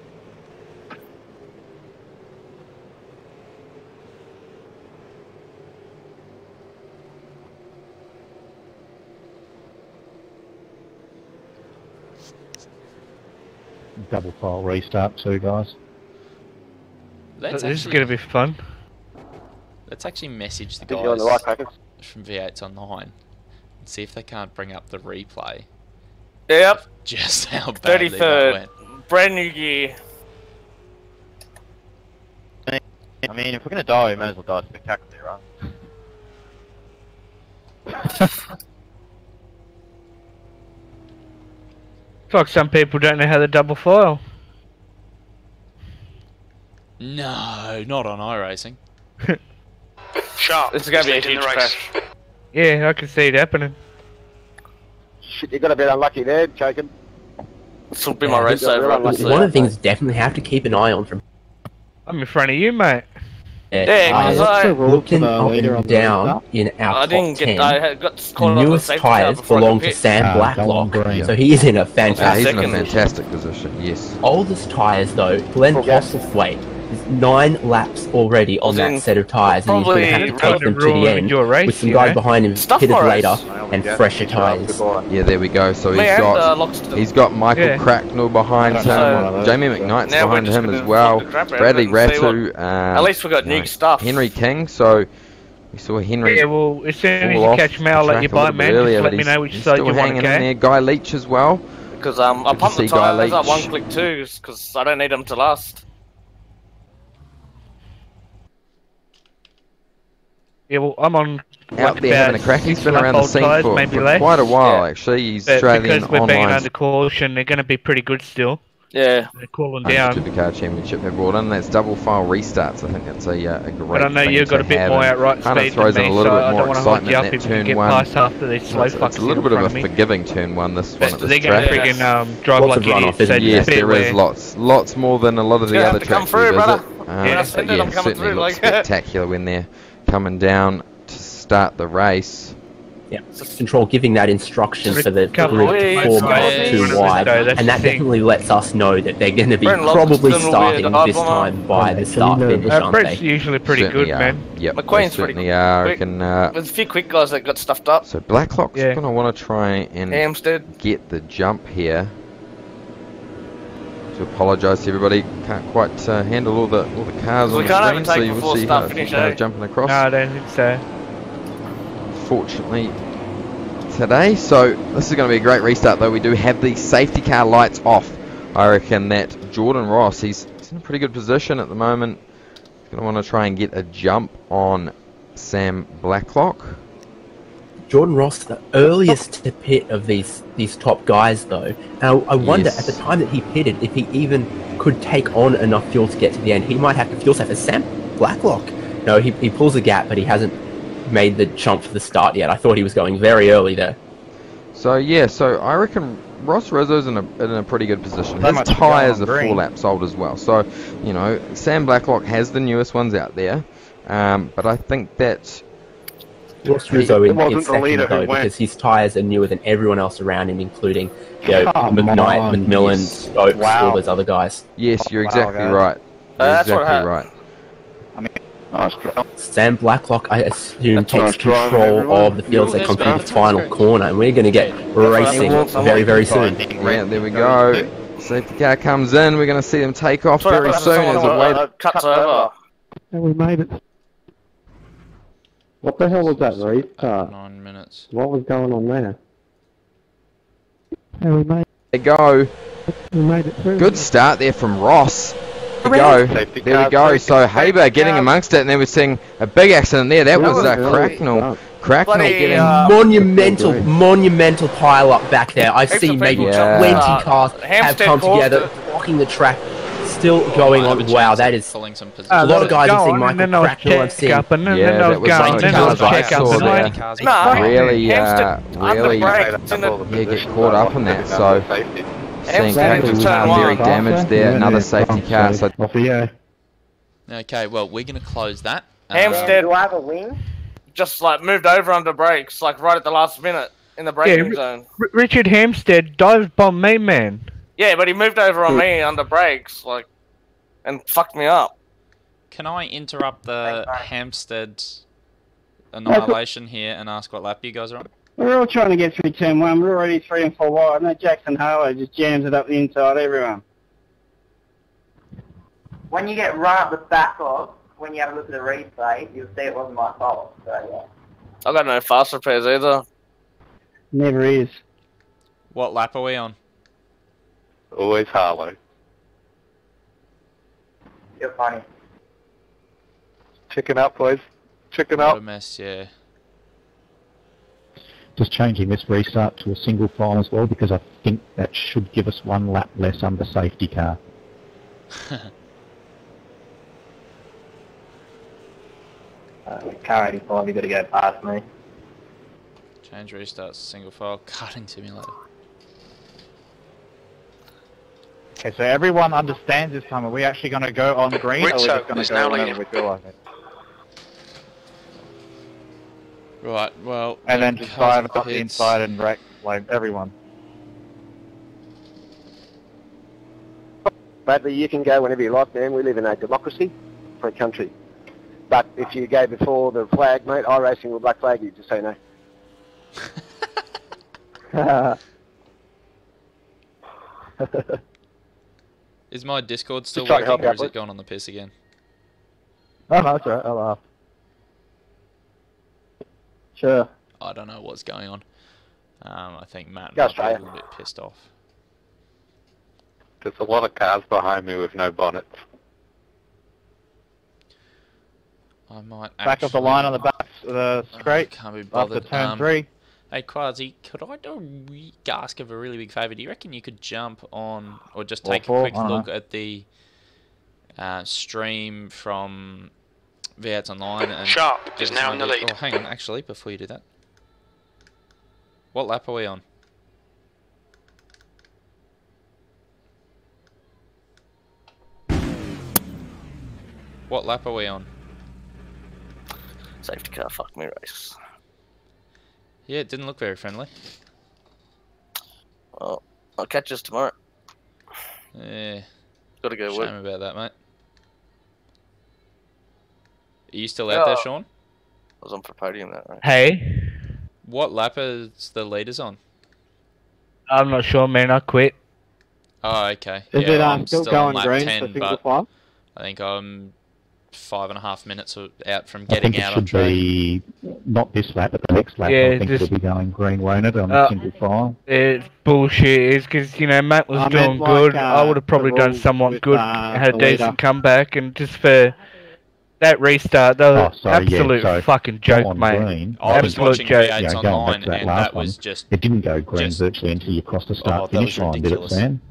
Double file restart too, guys. This is going to be fun. Let's actually message the Think you're on guys the right package? from V8s Online and see if they can't bring up the replay. Yep. Just how badly that 33rd. went. Brand new gear. I mean, if we're gonna die, we may as well die spectacularly, right? Fuck, some people don't know how to double file. No, not on iRacing. Sharp. This is going to be a in huge the race. crash. Yeah, I can see it happening. Shit, you got a bit unlucky there, Chokin. This will be my race over. One One of the things definitely have to keep an eye on from. I'm in front of you, mate. Yeah, because I looking up and down in our top 10, the newest tyres belong to Sam Blacklock, so he is in a fantastic he's in a fantastic position, yes. Oldest tyres though, Glenn Postlethwaite is 9 laps already on that set of tyres, and he's going to have to take them to the end with some guys behind him pitted later and fresher tyres. Yeah, there we go. So he's got Michael Cracknell behind him, Jamie McKnight's behind him as well, Bradley Ratu, at least we got new stuff. Henry King. So we saw Henry. Yeah, well, as soon as you catch me, I'll let you buy, man. Just let me know which side you want to go. There. Guy Leach as well. Because I pumped the tyres up 1 click too, because I don't need them to last. Yeah, well, I'm on out there having a crack. He's been around the scene for quite a while, actually. He's Australian because we're online. being under caution, they're going to be pretty good still. Yeah. They're cooling down. Supercar Championship have brought in. That's double file restarts. I think that's a great But I know thing you've got a bit more outright speed throws than in me, a little so bit I more don't want to hold excitement you up in if that you turn get one. past after these slow fucks. It's a little bit of a forgiving turn one, this one at this they're going to track. friggin' drive Lots like of runoff, idiots. Yes, there is lots more than a lot of the other tracks we visit. Yeah, but yeah, certainly looks spectacular when they're coming down to start the race. Yeah, Control giving that instruction for the group to form up too wide, and that definitely lets us know that they're going to be probably starting this time by the start finish, aren't they? Brett's usually pretty good, man. Yep, McQueen's certainly pretty are. quick. There's a few quick guys that got stuffed up. So Blacklock's going to want to try and Amstead. get the jump here. To apologise to everybody, can't quite handle all the cars on the screen, so you will see jumping across. No, I don't think so. Fortunately today, so this is going to be a great restart though. We do have the safety car lights off. I reckon that Jordan Ross, he's in a pretty good position at the moment. He's going to want to try and get a jump on Sam Blacklock. Jordan Ross, the earliest to pit of these top guys though, and I wonder at the time that he pitted if he even could take on enough fuel to get to the end. He might have to fuel safe as Sam Blacklock. No, he pulls a gap, but he hasn't made the jump for the start yet. I thought he was going very early there. So yeah, so I reckon Ross Rizzo's in a pretty good position. His tyres are 4 laps old as well. So, you know, Sam Blacklock has the newest ones out there, but I think that Ross Rizzo in wasn't the second leader though, who went. because his tyres are newer than everyone else around him, including Come McKnight, on, McMillan, yes. Stokes, Wow. all those other guys. Yes, you're Wow, exactly guys. right. You're That's what exactly happened. right. Sam Blacklock, I assume, That's takes nice driving, control everyone. of the field as they Yes, come through man. the final corner, and we're going to get racing very, very soon. Yeah, there we go. Safety car comes in. We're going to see them take off very soon as a way. Cuts over. And we made it. What the hell was that restart? 9 minutes. What was going on there? And we made They go. it through. Good start there from Ross. There we go. Safety There we car, go. safety So car, Haber getting car. amongst it, and then we're seeing a big accident there. That was Cracknell. Cracknell Bloody, getting. Monumental pile up back there. I've Heaps seen of maybe people 20 jumped. cars have Hampstead come caused together, it. blocking the track. Still going Might have on. a Wow, chance that of is pulling some position. a lot of guys. I've seen and Michael then I was Cracknell. I've check seen. up, and then Yeah, I that was was going, one then I was cars I check up, saw and there. I... Cars Nah, Really, Hampstead really, underbraked. get caught up in that. So seeing Cracknell's car very damaged there. Another safety car. So Off we go. Okay, well, we're going to close that. Hampstead Do I have a win? just like moved over under brakes, like right at the last minute in the braking zone. Richard Hampstead dive bombed me, man. Yeah, but he moved over on me under brakes, like, and fucked me up. Can I interrupt the Hampstead annihilation here and ask what lap you guys are on? We're all trying to get through turn 1. We're already 3 and 4 wide. And that Jackson Harlow just jams it up the inside, everyone. When you get run up the back of, when you have a look at the replay, you'll see it wasn't my fault. So, yeah. I got no fast repairs either. Never is. What lap are we on? Always Harlow. You're funny. Chicken up, boys. Chicken What up. a mess, yeah. Just changing this restart to a single file as well, because I think that should give us 1 lap less under safety car. Car 85, you got to go past me. Change restarts, single file, karting simulator. Okay, so everyone understands this time. Are we actually going to go on green, or are we Rizzo just going is to now go whenever leading. we feel like it? Right, well... And then when just cars dive are up the hits- inside and wreck, like, everyone. Bradley, you can go whenever you like, man. We live in a democracy, free country. But if you go before the flag, mate, iRacing will black flag you, just so you know. Is my Discord still Just trying to working, help or out, is it boys. gone on the piss again? Oh, no, that's alright. I'll laugh. Sure. I don't know what's going on. I think Matt Go might be a Australia. little bit pissed off. There's a lot of cars behind me with no bonnets. I might Back off the line on the back of the straight. Can't be After bothered. turn 3. Hey Quasi, could I ask of a really big favour? Do you reckon you could jump on, or just Or take four, a quick I don't look know. at the stream from V8's Online? And Sharp give is us now an in the idea- lead. Oh, hang on, actually, before you do that. What lap are we on? What lap are we on? Safety car, fuck me race. Yeah, it didn't look very friendly. Well, I'll catch us tomorrow. Yeah. Gotta go Shame work. about that, mate. Are you still out there, Yeah. Sean? I was on for podium that race. Hey, What lap is the leaders on? I'm not sure, man. I quit. Oh, okay. Is yeah, it I'm still on going lap green 10, for single but file? I think I'm 5.5 minutes out from I getting think it out on should track. be not this lap, but the next lap. Yeah, I think just- it'll be going green, won't it, on Uh, single file? It's bullshit. It's because, you know, Matt was I doing meant good. like, I would have probably the done rules somewhat with, good. Had a the decent leader. comeback, and just for that restart, that was Oh, sorry, yeah, absolute so fucking go joke, on mate. green. I was Absolute watching joke. V8's Yeah, going back Online, to that and last that was one, just... It didn't go green just- virtually until you crossed the Oh, start that was finish line, did it, ridiculous. Sam?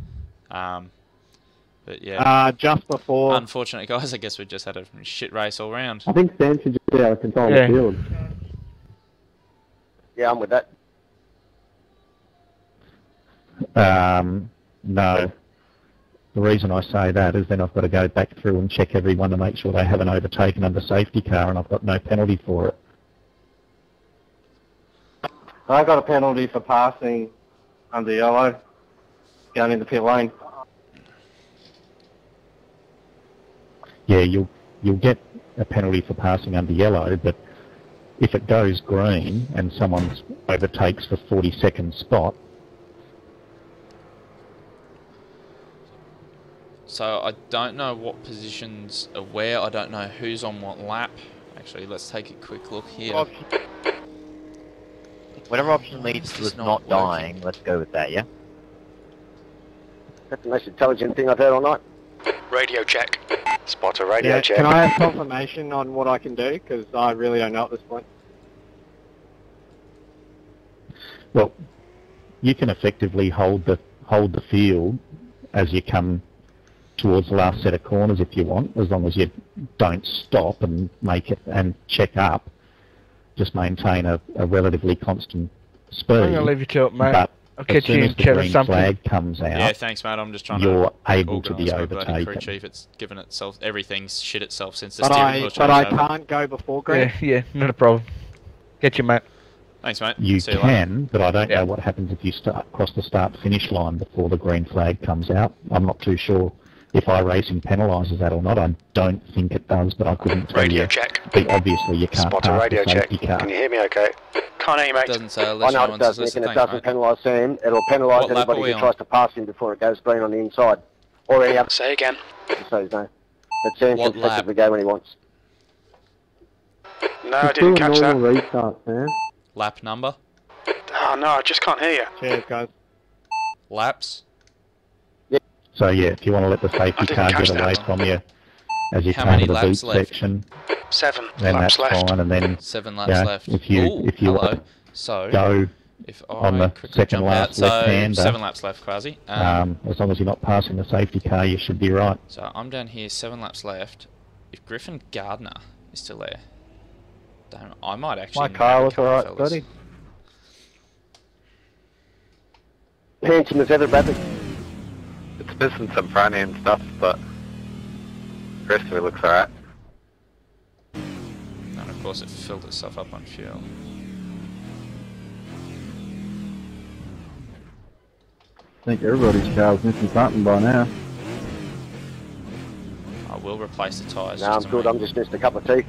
But yeah, Just before. unfortunate guys, I guess we just had a shit race all round. I think Sam should just be able to control Yeah. the field. Yeah, I'm with that. No. The reason I say that is then I've got to go back through and check everyone to make sure they haven't overtaken under safety car, and I've got no penalty for it. I got a penalty for passing under yellow, going in the pit lane. Yeah, you'll get a penalty for passing under yellow, but if it goes green and someone overtakes the 40-second spot. So I don't know what positions are where. I don't know who's on what lap. Actually, let's take a quick look here. Whatever option leads to us not dying, let's go with that, yeah? That's the most intelligent thing I've heard all night. Radio check. Spotter, radio check. Can I have confirmation on what I can do? Because I really don't know at this point. Well, you can effectively hold the field as you come towards the last set of corners if you want, as long as you don't stop and make it and check up. Just maintain a relatively constant speed. I'm gonna leave you to it, mate. But I'll as catch soon you as in the chat or green something. flag comes out, Yeah, thanks, mate. I'm just trying you're to able to be organise my bloody crew overtaken. chief. It's given itself, everything's shit itself since the But steering wheel I changed over. can't go before green. Yeah, not a problem. Get you, mate. Thanks, mate. You See you later. can, but I don't know what happens if you cross the start-finish line before the green flag comes out. I'm not too sure if iRacing penalises that or not. I don't think it does, but I couldn't tell Radio you. check. But obviously, you can't Spotter, pass radio the check. safety car. Can you hear me okay? Can't hear you, mate. Doesn't say I unless know no it one's does, Nick, listening. and it Thanks, doesn't mate. penalise Sam. It'll penalise What lap are anybody we who on? tries to pass him before it goes green on the inside. Or any other. Say again. So you know. But Sam What can lap? effectively go when he wants. No, I didn't catch that. Restart, man. Lap number? Oh, no, I just can't hear you. Cheers, guys. Laps? So yeah, if you want to let the safety didn't car catch get that away one. from you as you How come many to the laps boot left? section, 7 then laps that's left. fine. And then 7 laps yeah, left. if you Ooh, want hello. So, go if on I the quickly second jump out, last so left-hander, 7 laps left, Quasi. as long as you're not passing the safety car, you should be right. So I'm down here, 7 laps left. If Griffin Gardner is still there, damn, I might actually. My car nab a was couple alright, fellas. buddy. Handsome as ever, Bradley. It's missing some front end stuff, but the rest of it looks alright. And of course, it filled itself up on fuel. I think everybody's car's missing something by now. I will replace the tyres. No, I'm just to good. make- I'm just missed a couple of teeth.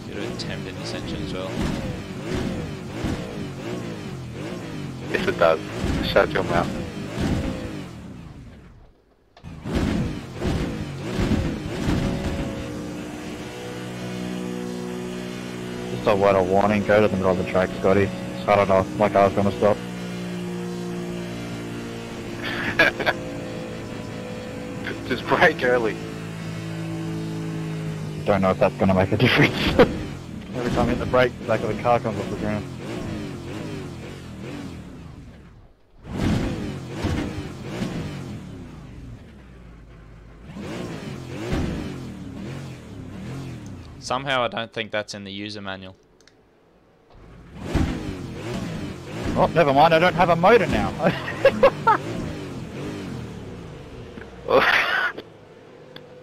Get a temp in this engine as well. Yes, it does. Shut your mouth. Just a word of warning, go to the middle of the track, Scotty. I don't know, my car's gonna stop. Just brake early. Don't know if that's gonna make a difference. Every time I hit the brake, the back of the car comes off the ground. Somehow I don't think that's in the user manual. Oh, never mind, I don't have a motor now.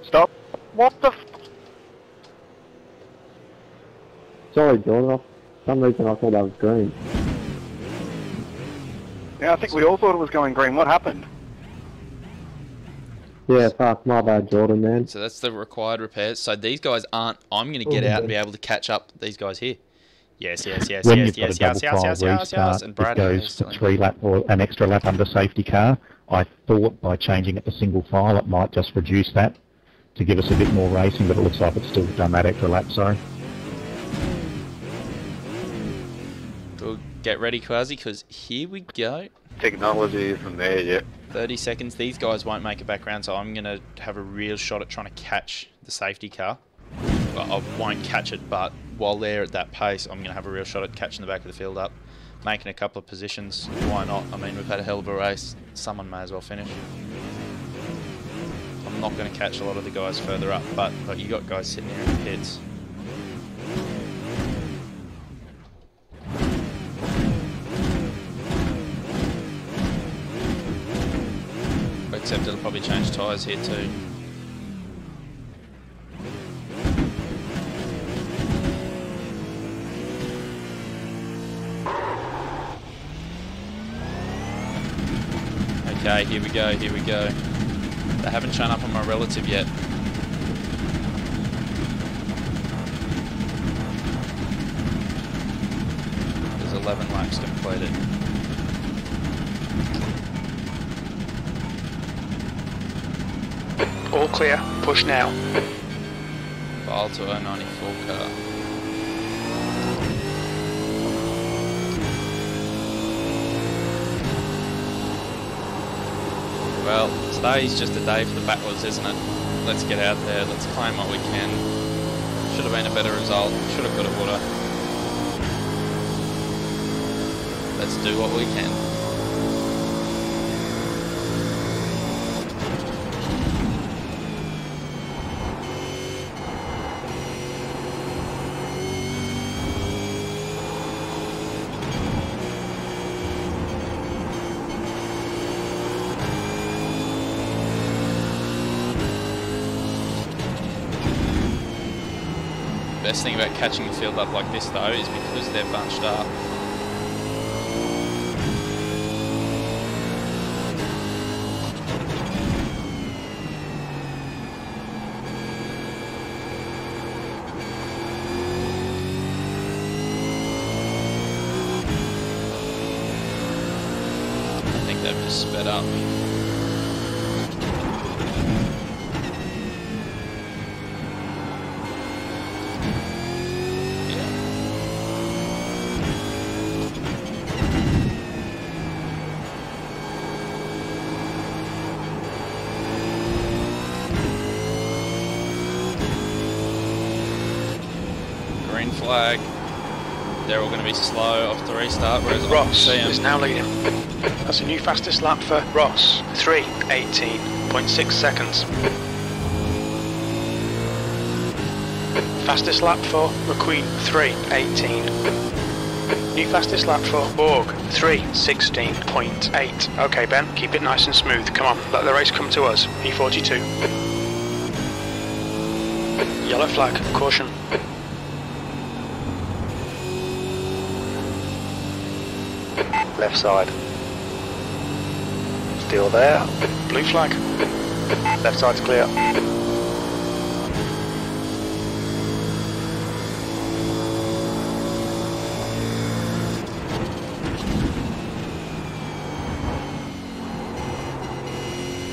Stop. What the f... Sorry, Jordan. For some reason I thought that was green. Yeah, I think we all thought it was going green. What happened? Yeah, fuck, my bad, Jordan, man. So that's the required repairs. So these guys aren't. I'm going to get out and be able to catch up these guys here. Yes, yes, yes, When yes, you've got yes, a double yes, yes, file yes, yes, restart, yes. And it Brad goes for 3 lap or an extra lap under safety car. I thought by changing it to single file it might just reduce that to give us a bit more racing, but it looks like it's still done that extra lap, sorry. We'll get ready, Quasi, because here we go. Technology isn't there yet. 30 seconds. These guys won't make it back round, so I'm going to have a real shot at trying to catch the safety car. Well, I won't catch it, but while they're at that pace, I'm going to have a real shot at catching the back of the field up, making a couple of positions. Why not? I mean, we've had a hell of a race. Someone may as well finish. I'm not going to catch a lot of the guys further up, but you got guys sitting here in the pits. Except it'll probably change tyres here too. Okay, here we go, here we go. They haven't shown up on my relative yet. There's 11 laps completed. All clear. Push now. File to 094 car. Well, today's just a day for the battlers, isn't it? Let's get out there, let's claim what we can. Should have been a better result, should have, could have, would have. Let's do what we can. Best thing about catching the field up like this though is because they're bunched up. I think they've just sped up. Flag. They're all going to be slow off the restart, whereas Ross is now leading. That's a new fastest lap for Ross. 3:18.6 seconds. Fastest lap for McQueen. 3:18. New fastest lap for Borg. 3:16.8. Okay, Ben, keep it nice and smooth. Come on, let the race come to us. E42. Yellow flag. Caution. Left side. Still there. Blue flag. Left side's clear.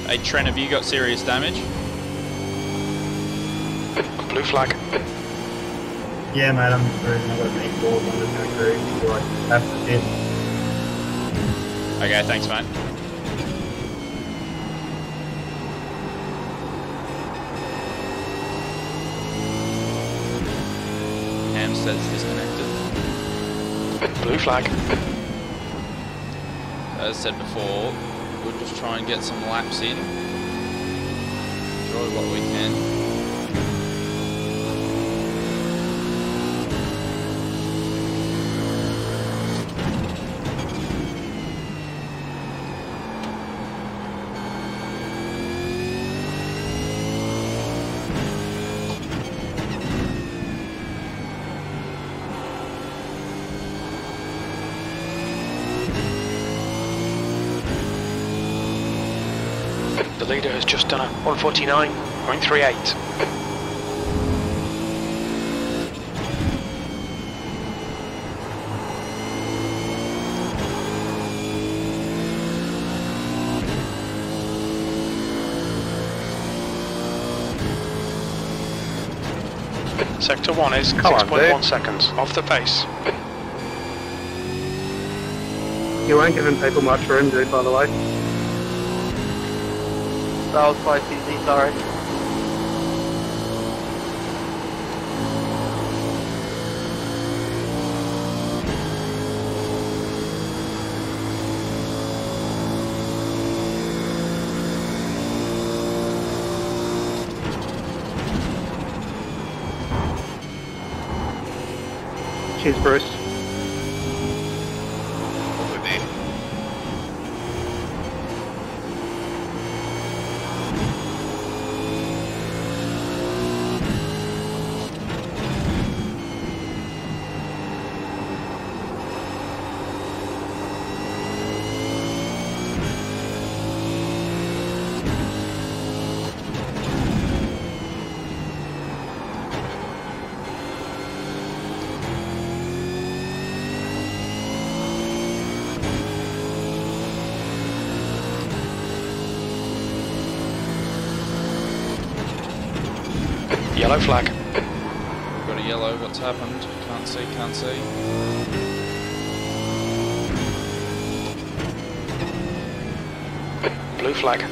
Hey Trent, have you got serious damage? Blue flag. Yeah, mate, I'm cruising. I've got a big board. I'm just going to cruise until I have to sit. Okay, thanks mate. Hampstead's disconnected. Blue flag. As I said before, we'll just try and get some laps in. Enjoy what we can. The leader has just done a 149.38. Sector 1 is 6.1 seconds off the pace. You ain't giving people much room, dude, by the way. That was quite easy, sorry. Cheers, Bruce. Yellow flag. Got a yellow, what's happened? Can't see, can't see. Blue flag.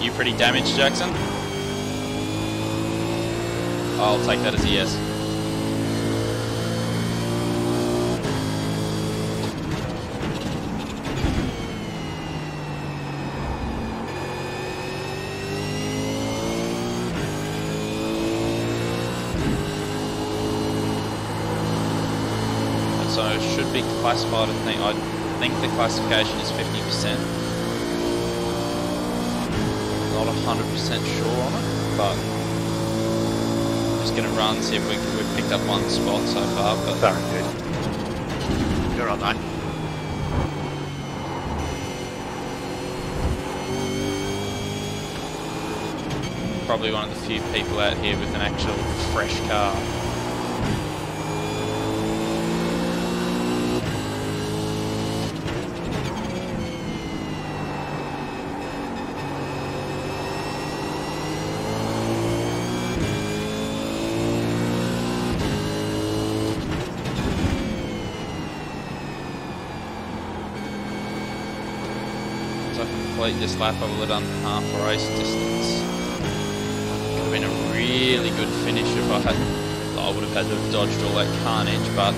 You pretty damaged, Jackson? I'll take that as a yes. So it should be classified, I think the classification is 50%. Not 100% sure on it, but I'm just going to run, see if we've picked up one spot so far. But sorry, dude. You're on that. Probably one of the few people out here with an actual fresh car. This lap I would have done half a race distance. Could have been a really good finish if I would have had to have dodged all that carnage, but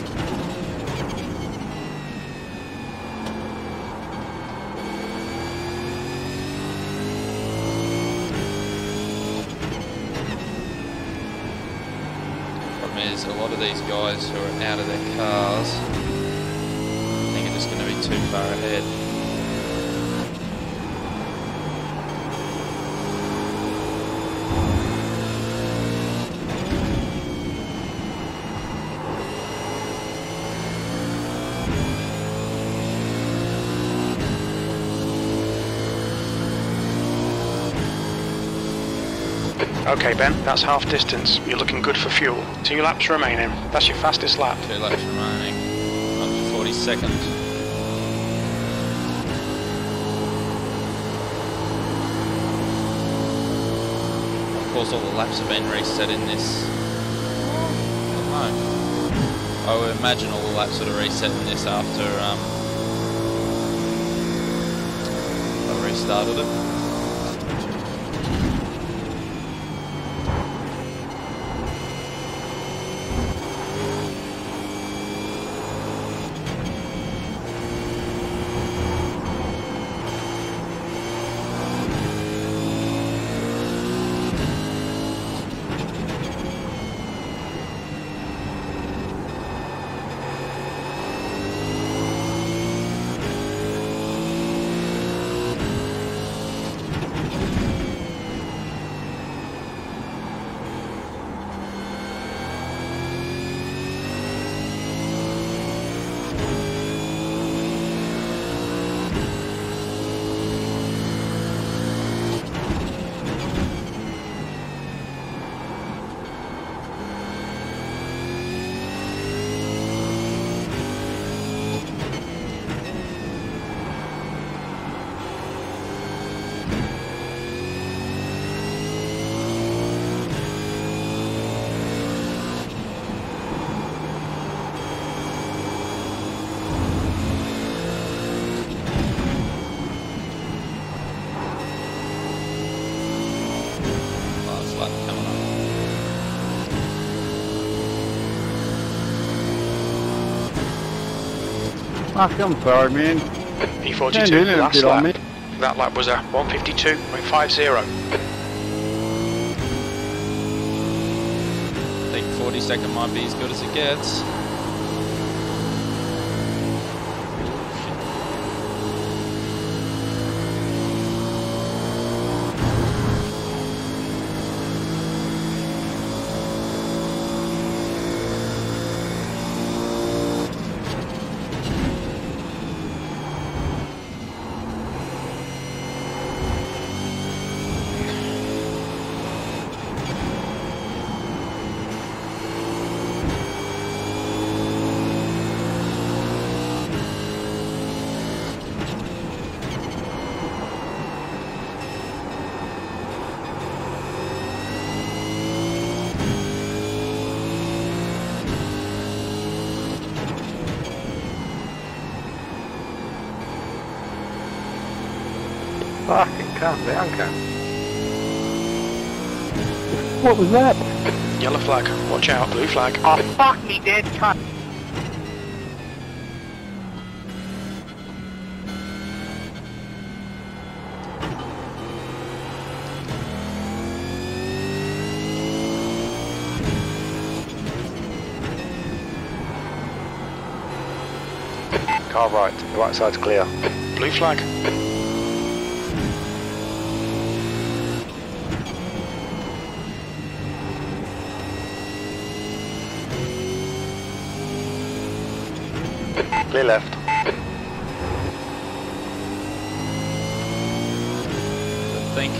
problem is a lot of these guys who are out of their cars I think are just going to be too far ahead. Okay, Ben, that's half distance. You're looking good for fuel. 2 laps remaining. That's your fastest lap. 2 laps remaining. Up to 40 seconds. Of course, all the laps have been reset in this. I don't know. I would imagine all the laps would have reset in this after I restarted it. Fuck, I'm sorry, man. P42, last lap. That lap was a 152.50. I think 40 second might be as good as it gets. Fucking calm down, cunt. What was that? Yellow flag. Watch out. Blue flag. Oh, fuck me dead, cunt. Car right. The right side's clear. Blue flag. Clear left. I think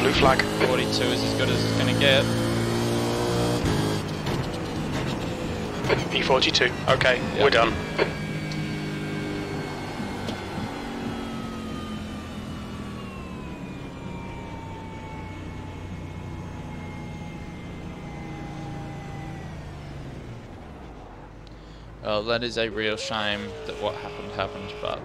Blue flag. 42 is as good as it's going to get. P42. Okay, Yep. we're done. Well, that is a real shame that what happened, but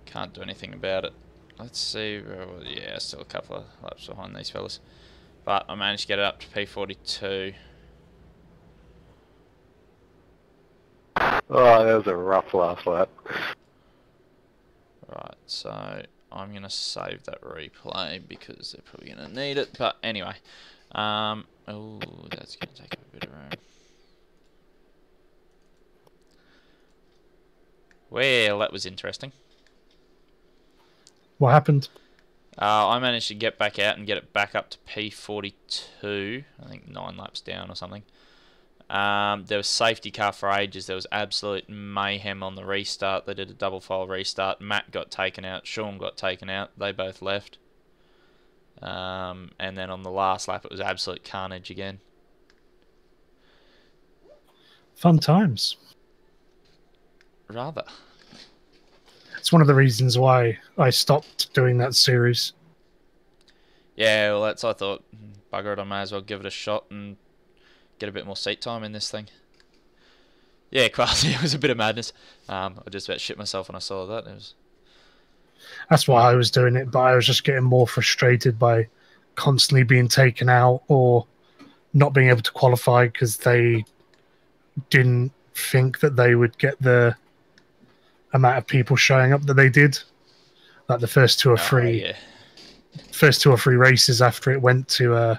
can't do anything about it. Let's see, yeah, still a couple of laps behind these fellas. But I managed to get it up to P42. Oh, that was a rough last lap. Right, so I'm going to save that replay because they're probably going to need it. But anyway, oh, that's going to take up a bit of room. Well, that was interesting. What happened? I managed to get back out and get it back up to P42. I think 9 laps down or something. There was safety car for ages. There was absolute mayhem on the restart. They did a double file restart. Matt got taken out. Sean got taken out. They both left. And then on the last lap, it was absolute carnage again. Fun times. Rather. It's one of the reasons why I stopped doing that series. Yeah, well, I thought, bugger it, I may as well give it a shot and get a bit more seat time in this thing. Yeah, quasi, it was a bit of madness. I just about shit myself when I saw that. That's why I was doing it, but I was just getting more frustrated by constantly being taken out or not being able to qualify because they didn't think that they would get the amount of people showing up that they did. Like the first two or three races after it went to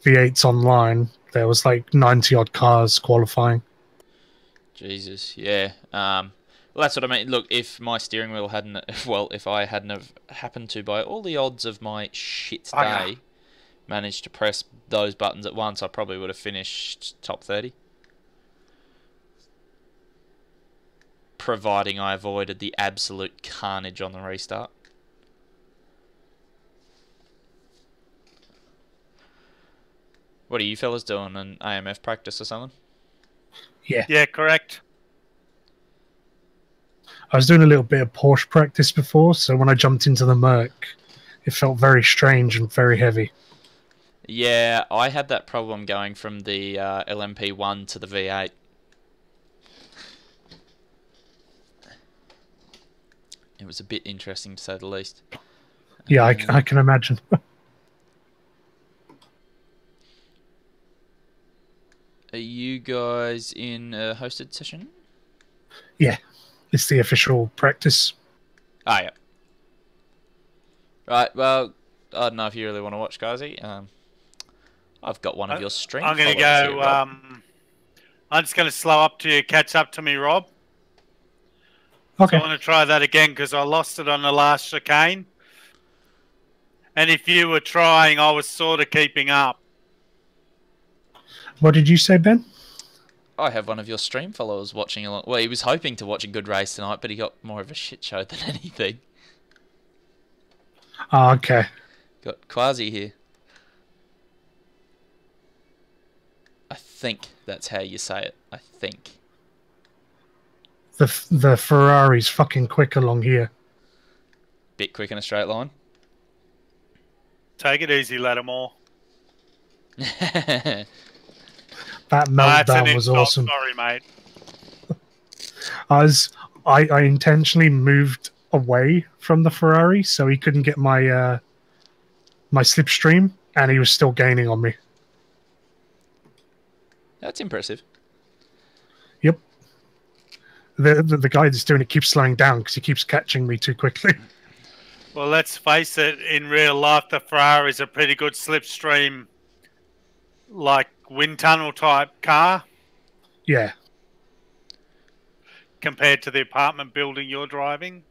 V8s online, there was like 90 odd cars qualifying. Jesus, yeah. Well, that's what I mean. Look, if my steering wheel hadn't, well, if I hadn't have happened to, by all the odds of my shit day, managed to press those buttons at once, I probably would have finished top 30. Providing I avoided the absolute carnage on the restart. What are you fellas doing? An AMF practice or something? Yeah. Yeah, correct. I was doing a little bit of Porsche practice before, so when I jumped into the Merc, it felt very strange and very heavy. Yeah, I had that problem going from the LMP1 to the V8. It was a bit interesting, to say the least. Yeah, I can imagine. Are you guys in a hosted session? Yeah, it's the official practice. Ah, yeah. Right, well, I don't know if you really want to watch, Kazi. I've got one of your stream I'm going to followers go... here, Rob. I'm just going to slow up to you, catch up to me, Rob. Okay. So I want to try that again because I lost it on the last chicane. And if you were trying, I was sort of keeping up. What did you say, Ben? I have one of your stream followers watching along. Well, he was hoping to watch a good race tonight, but he got more of a shit show than anything. Oh, okay. Got Quasi here. I think that's how you say it. I think. The Ferrari's fucking quick along here. Bit quick in a straight line. Take it easy, Lattimore. That That's an meltdown was insult, awesome. Sorry, mate. I intentionally moved away from the Ferrari, so he couldn't get my my slipstream, and he was still gaining on me. That's impressive. Yep. The guy that's doing it keeps slowing down because he keeps catching me too quickly. Well, let's face it, in real life, the Ferrari is a pretty good slipstream, like wind tunnel type car. Yeah. Compared to the apartment building you're driving.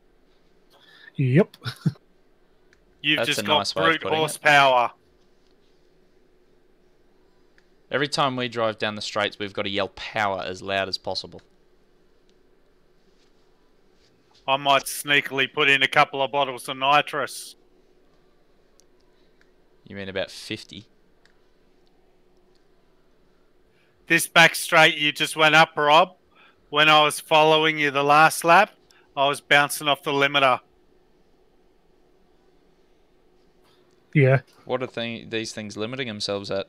Yep. You've That's just a got nice way of brute putting it. horsepower. Every time we drive down the straights, we've got to yell power as loud as possible. I might sneakily put in a couple of bottles of nitrous. You mean about 50? This back straight you just went up, Rob. When I was following you the last lap, I was bouncing off the limiter. Yeah. What are these things limiting themselves at?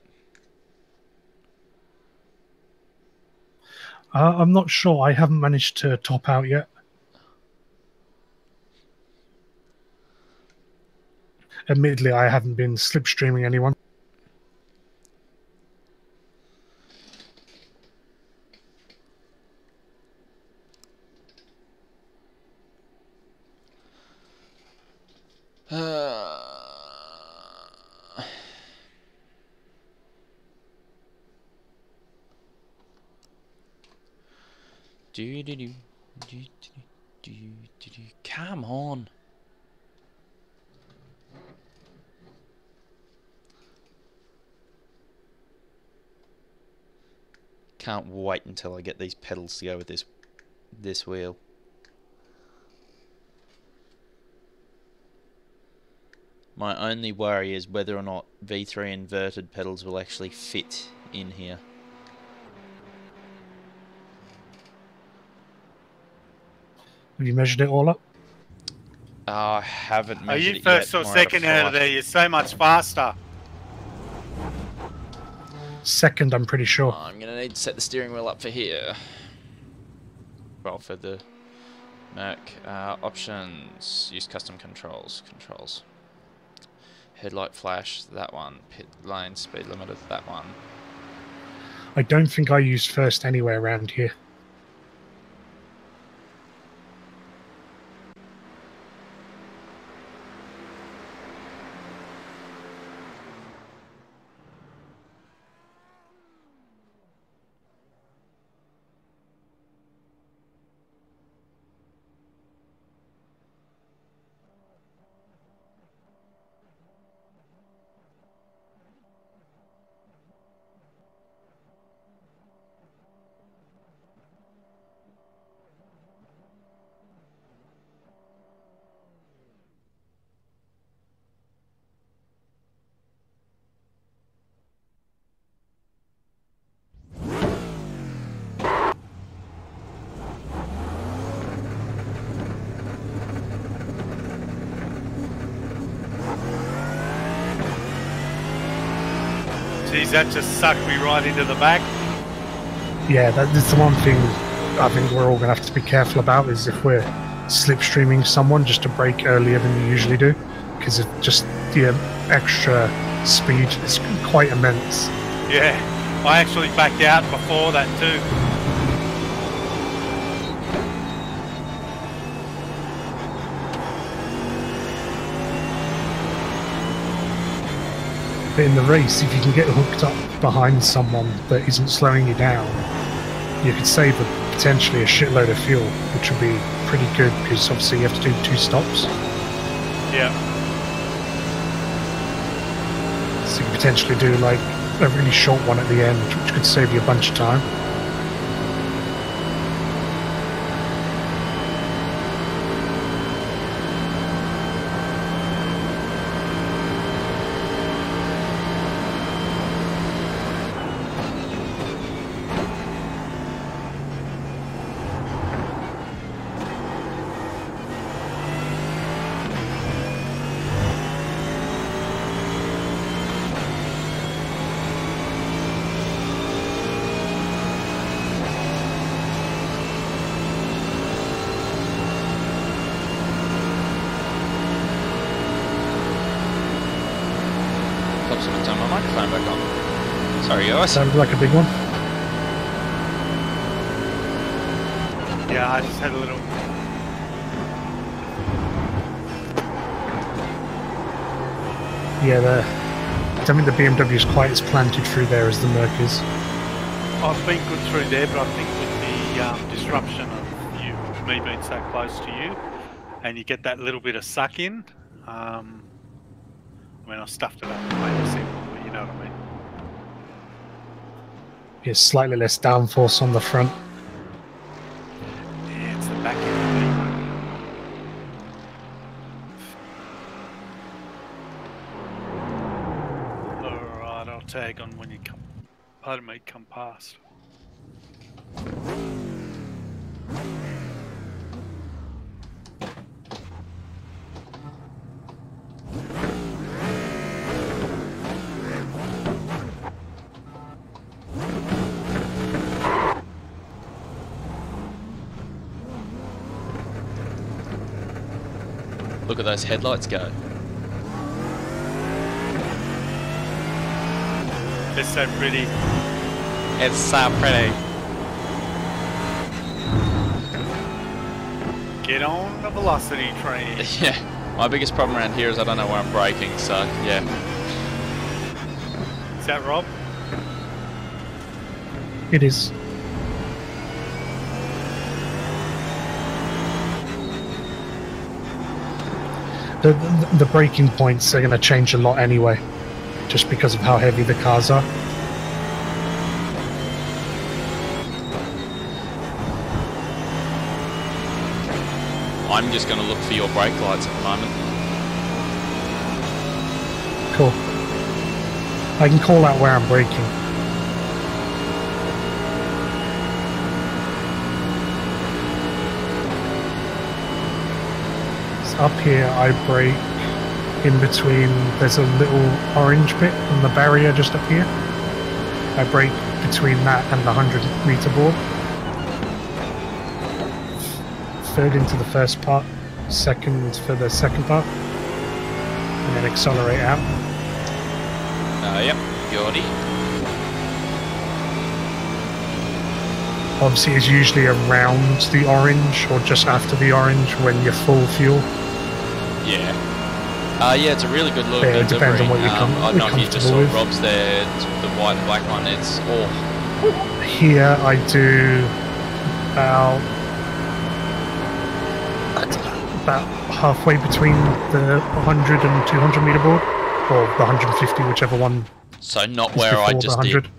I'm not sure. I haven't managed to top out yet. Admittedly, I haven't been slipstreaming anyone. Come on. Can't wait until I get these pedals to go with this wheel. My only worry is whether or not V3 inverted pedals will actually fit in here. Have you measured it all up? I haven't Are measured you it first yet. or More second out of there? You're so much faster. Second, I'm pretty sure. I'm going to need to set the steering wheel up for here. Well, for the Merc. Options. Use custom controls. Controls. Headlight flash, that one. Pit lane, speed limiter, that one. I don't think I use first anywhere around here. Geez, that just sucked me right into the back. Yeah, that's the one thing I think we're all going to have to be careful about is if we're slipstreaming someone just to brake earlier than you usually do, because of just the extra speed is quite immense. Yeah, I actually backed out before that too. But in the race, if you can get hooked up behind someone that isn't slowing you down, you could save potentially a shitload of fuel, which would be pretty good because obviously you have to do 2 stops. Yeah. So you could potentially do like a really short one at the end, which could save you a bunch of time. microphone back on. Sorry, guys. Sounded like a big one. Yeah, I just had a little. Yeah, I don't think the BMW is quite as planted through there as the Merc is. I've been good through there, but I think with the disruption of me being so close to you, and you get that little bit of suck in. I mean, I stuffed it up to make it simple, but you know what I mean. Yeah, slightly less downforce on the front. Yeah, it's the back end. Alright, I'll tag on when you come. Pardon me, come past. Look at those headlights go. It's so pretty. It's so pretty. Get on the velocity train. Yeah. My biggest problem around here is I don't know where I'm braking, so yeah. Is that Rob? It is. The braking points are going to change a lot anyway, just because of how heavy the cars are. I'm just going to look for your brake lights at the moment. Cool. I can call out where I'm braking. Up here I brake in between, there's a little orange bit on the barrier just up here. I brake between that and the 100-meter board. Third into the first part, second for the second part, and then accelerate out. Yep, Gordy. Obviously it's usually around the orange or just after the orange when you're full fuel. Yeah. Yeah, it's a really good look. Yeah, it depends on what you're I don't know if you just saw with. Rob's there, the white and black one. It's Here I do about halfway between the 100 and 200 meter board, or the 150, whichever one. So not is where I before just the 100.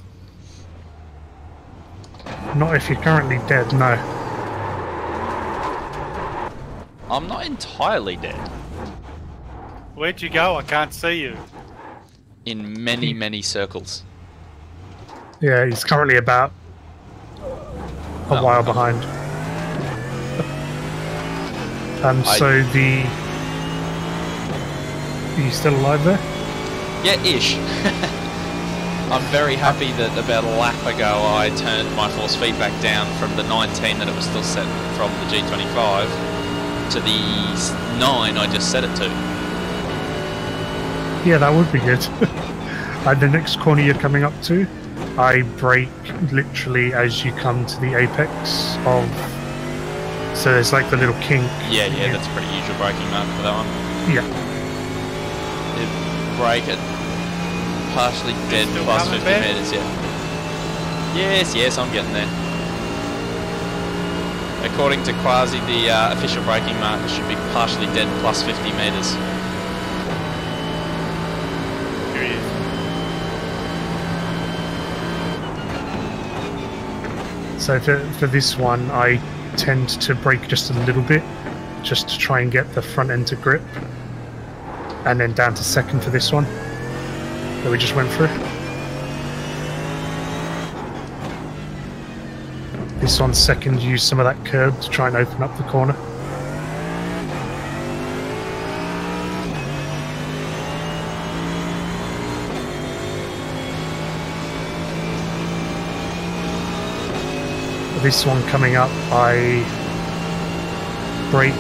Not if you're currently dead, no. I'm not entirely dead. Where'd you go? I can't see you. In many, many circles. Yeah, he's currently about a while behind. So the... Are you still alive there? Yeah, ish. I'm very happy that about a lap ago I turned my force feedback down from the 19 that it was still set from the G25 to the 9 I just set it to. Yeah, that would be good. The next corner you're coming up to, I brake literally as you come to the apex of... So there's like the little kink. Yeah, that's a pretty usual braking mark for that one. Yeah. Brake it. Partially dead plus 50 metres, yeah. Yes, I'm getting there. According to Quasi, the official braking marker should be partially dead plus 50 metres. Here he is. So for this one, I tend to brake just a little bit, just to try and get the front end to grip. And then down to second for this one that we just went through. This one's second, use some of that curb to try and open up the corner. This one coming up, I brake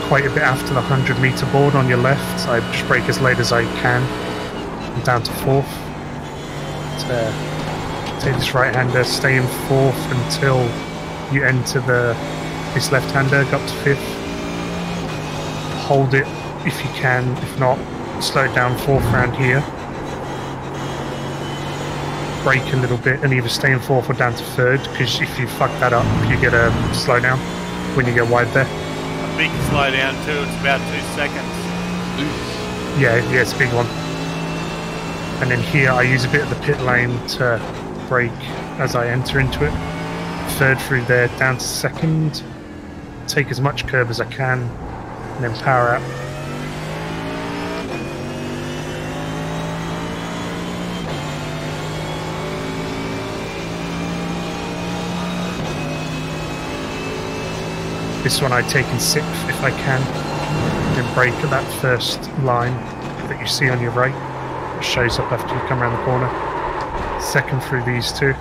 quite a bit after the 100 meter board on your left. So I just brake as late as I can. I'm down to fourth. take this right-hander, stay in fourth until you enter this left-hander, go up to fifth. Hold it if you can, if not, slow it down fourth round here. Brake a little bit and either stay in fourth or down to third, because if you fuck that up, you get a slowdown when you get wide there. A big slowdown too, it's about 2 seconds. Yeah, it's a big one. And then here I use a bit of the pit lane to brake as I enter into it. Third through there, down to second. Take as much curb as I can, and then power out. This one I take in sixth if I can, then brake at that first line that you see on your right. It shows up after you come around the corner. Second through these two.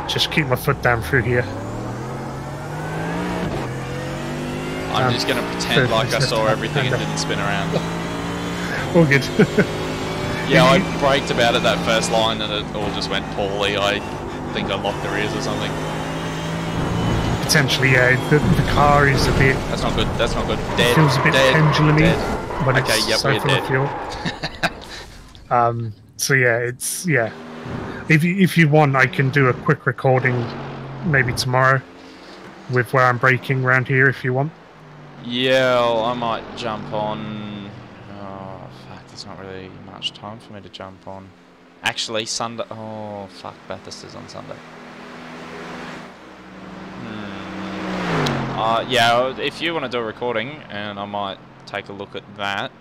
Just keep my foot down through here. I'm just going to pretend like I saw everything and didn't spin around. All good. Yeah, I braked about at that first line and it all just went poorly. I think I locked the rears or something. Potentially, yeah. The car is a bit... That's not good. That's not good. Dead. Feels a bit pendulum-y when okay, it's yep, so we're full dead. of fuel. So yeah, it's... Yeah. If you want, I can do a quick recording maybe tomorrow with where I'm braking around here if you want. Yeah, well, I might jump on... Oh, fuck, there's not really much time for me to jump on. Actually, Sunday... Oh, fuck, Bathurst is on Sunday. Yeah, if you want to do a recording, and I might take a look at that,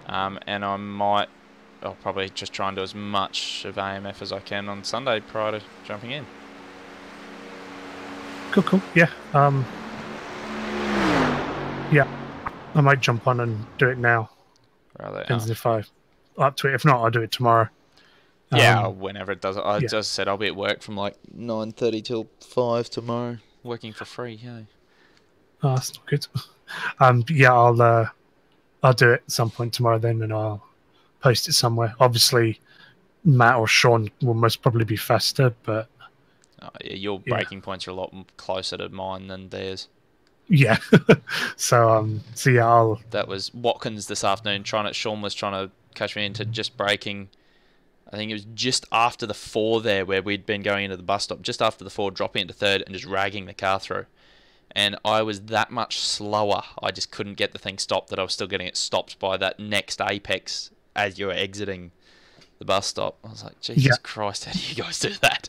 and I'll probably just try and do as much of AMF as I can on Sunday prior to jumping in. Cool. Yeah. Yeah. I might jump on and do it now. Rather, Depends if I'm up to it. If not, I'll do it tomorrow. Yeah, whenever it does. I yeah. just said I'll be at work from like 9:30 till 5 tomorrow, working for free. Yeah. Oh, that's not good. Yeah, I'll do it at some point tomorrow then, and I'll post it somewhere. Obviously, Matt or Sean will most probably be faster, but yeah, your braking points are a lot closer to mine than theirs. Yeah. So yeah, That was Watkins this afternoon. Sean was trying to catch me into just braking. I think it was just after the 4 there, where we'd been going into the bus stop. Just after the 4, dropping into third and just ragging the car through. And I was that much slower. I just couldn't get the thing stopped. That I was still getting it stopped by that next apex as you were exiting the bus stop. I was like, Jesus Christ, how do you guys do that?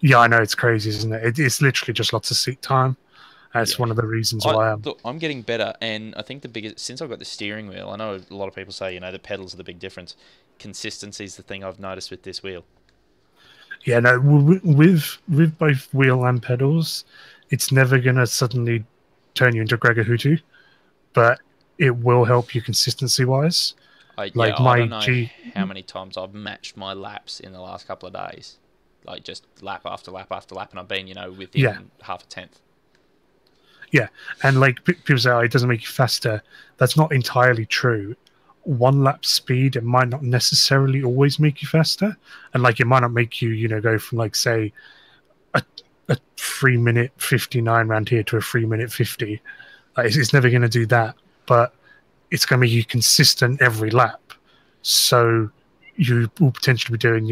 Yeah, I know, it's crazy, isn't it? It's literally just lots of seat time. That's one of the reasons why Look, I'm getting better, and I think the biggest, since I've got the steering wheel, I know a lot of people say, the pedals are the big difference. Consistency is the thing I've noticed with this wheel. Yeah, no, with both wheel and pedals, it's never going to suddenly turn you into Gregor Hutu, but it will help you consistency-wise. I don't know how many times I've matched my laps in the last couple of days. Like, just lap after lap after lap, and I've been, within half a tenth. Yeah, and like people say, it doesn't make you faster. That's not entirely true. One lap speed, it might not necessarily always make you faster, and like it might not make you, go from like say a 3-minute 59 round here to a 3-minute 50. Like, it's never going to do that, but it's going to make you consistent every lap. So you will potentially be doing,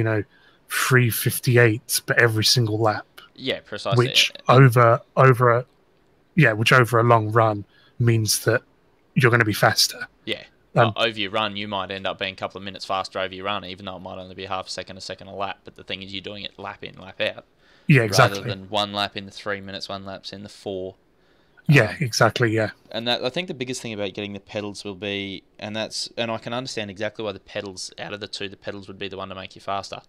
3:58s, but every single lap. Yeah, precisely. Which over a long run means that you're going to be faster. Yeah. Over your run, you might end up being a couple of minutes faster over your run, even though it might only be half a second a lap. But the thing is, you're doing it lap in, lap out. Yeah, exactly. Rather than one lap in the 3 minutes, one lap's in the 4. Yeah, exactly. Yeah. And that, I think the biggest thing about getting the pedals will be, and I can understand exactly why the pedals, out of the two, the pedals would be the one to make you faster.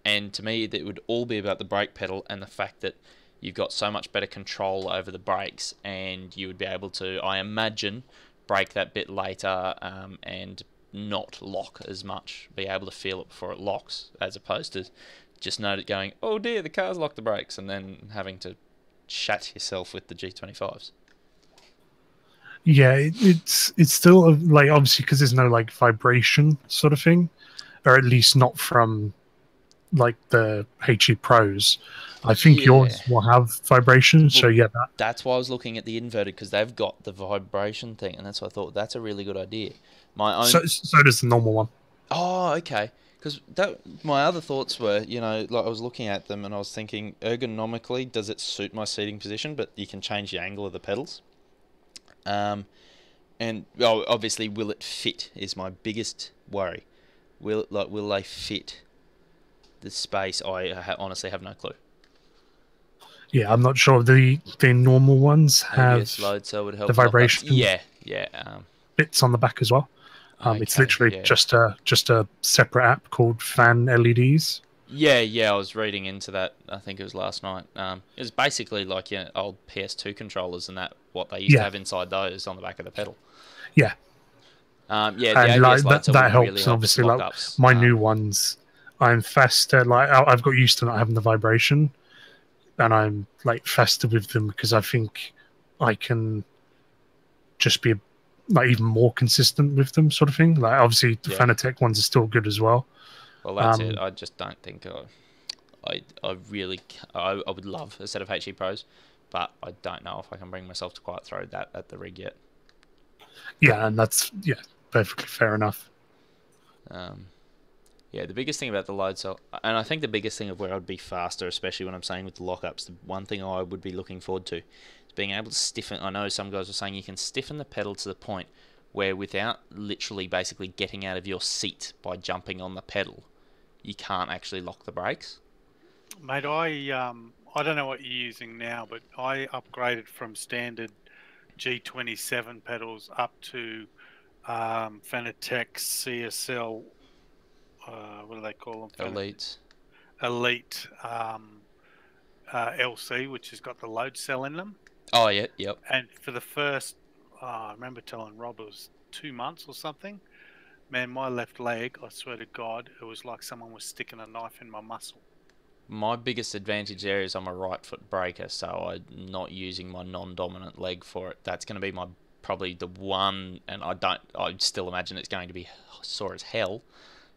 And to me, it would all be about the brake pedal and the fact that you've got so much better control over the brakes, and you would be able to, I imagine, brake that bit later and not lock as much, be able to feel it before it locks, as opposed to just note it going, oh dear, the car's locked the brakes, and then having to shat yourself with the G25s. Yeah, it's still like, obviously, because there's no like vibration sort of thing. or at least not from like the HE Pros. I think yours will have vibration, so yeah. That's why I was looking at the inverted, because they've got the vibration thing, and that's why I thought that's a really good idea. My own. So does the normal one. Oh, okay. Because my other thoughts were, you know, like I was looking at them and I was thinking, ergonomically, does it suit my seating position? But you can change the angle of the pedals. And well, obviously, will it fit? Is my biggest worry. Will they fit the space? I honestly have no clue. Yeah, I'm not sure. The normal ones have load cell would help the vibration. Yeah. Bits on the back as well. It's literally just a separate app called Fan LEDs. Yeah, I was reading into that. I think it was last night. It was basically like your old PS2 controllers and that, what they used to have inside those on the back of the pedal. Yeah. The and ABS like, lights that helps. really And obviously, like ups. my new ones, I'm faster. Like I've got used to not having the vibration, and I'm like faster with them because I think I can just be like even more consistent with them, sort of thing. Like obviously the Fanatec ones are still good as well. Well, that's it. I just don't think I would love a set of HE Pros, but I don't know if I can bring myself to quite throw that at the rig yet. Yeah, and that's perfectly fair enough. Yeah, the biggest thing about the load cell, and I think the biggest thing of where I'd be faster, especially when I'm saying with the lockups, the one thing I would be looking forward to is being able to stiffen. I know some guys are saying you can stiffen the pedal to the point where without literally basically getting out of your seat by jumping on the pedal, you can't actually lock the brakes. Mate, I don't know what you're using now, but I upgraded from standard G27 pedals up to Fanatec CSL. What do they call them? Elite LC, which has got the load cell in them. Oh yeah, yep. And for the first, I remember telling Rob it was 2 months or something. Man, my left leg, I swear to God, it was like someone was sticking a knife in my muscle. My biggest advantage there is I'm a right foot braker, so I'm not using my non-dominant leg for it. That's going to be probably the one, and I still imagine it's going to be sore as hell,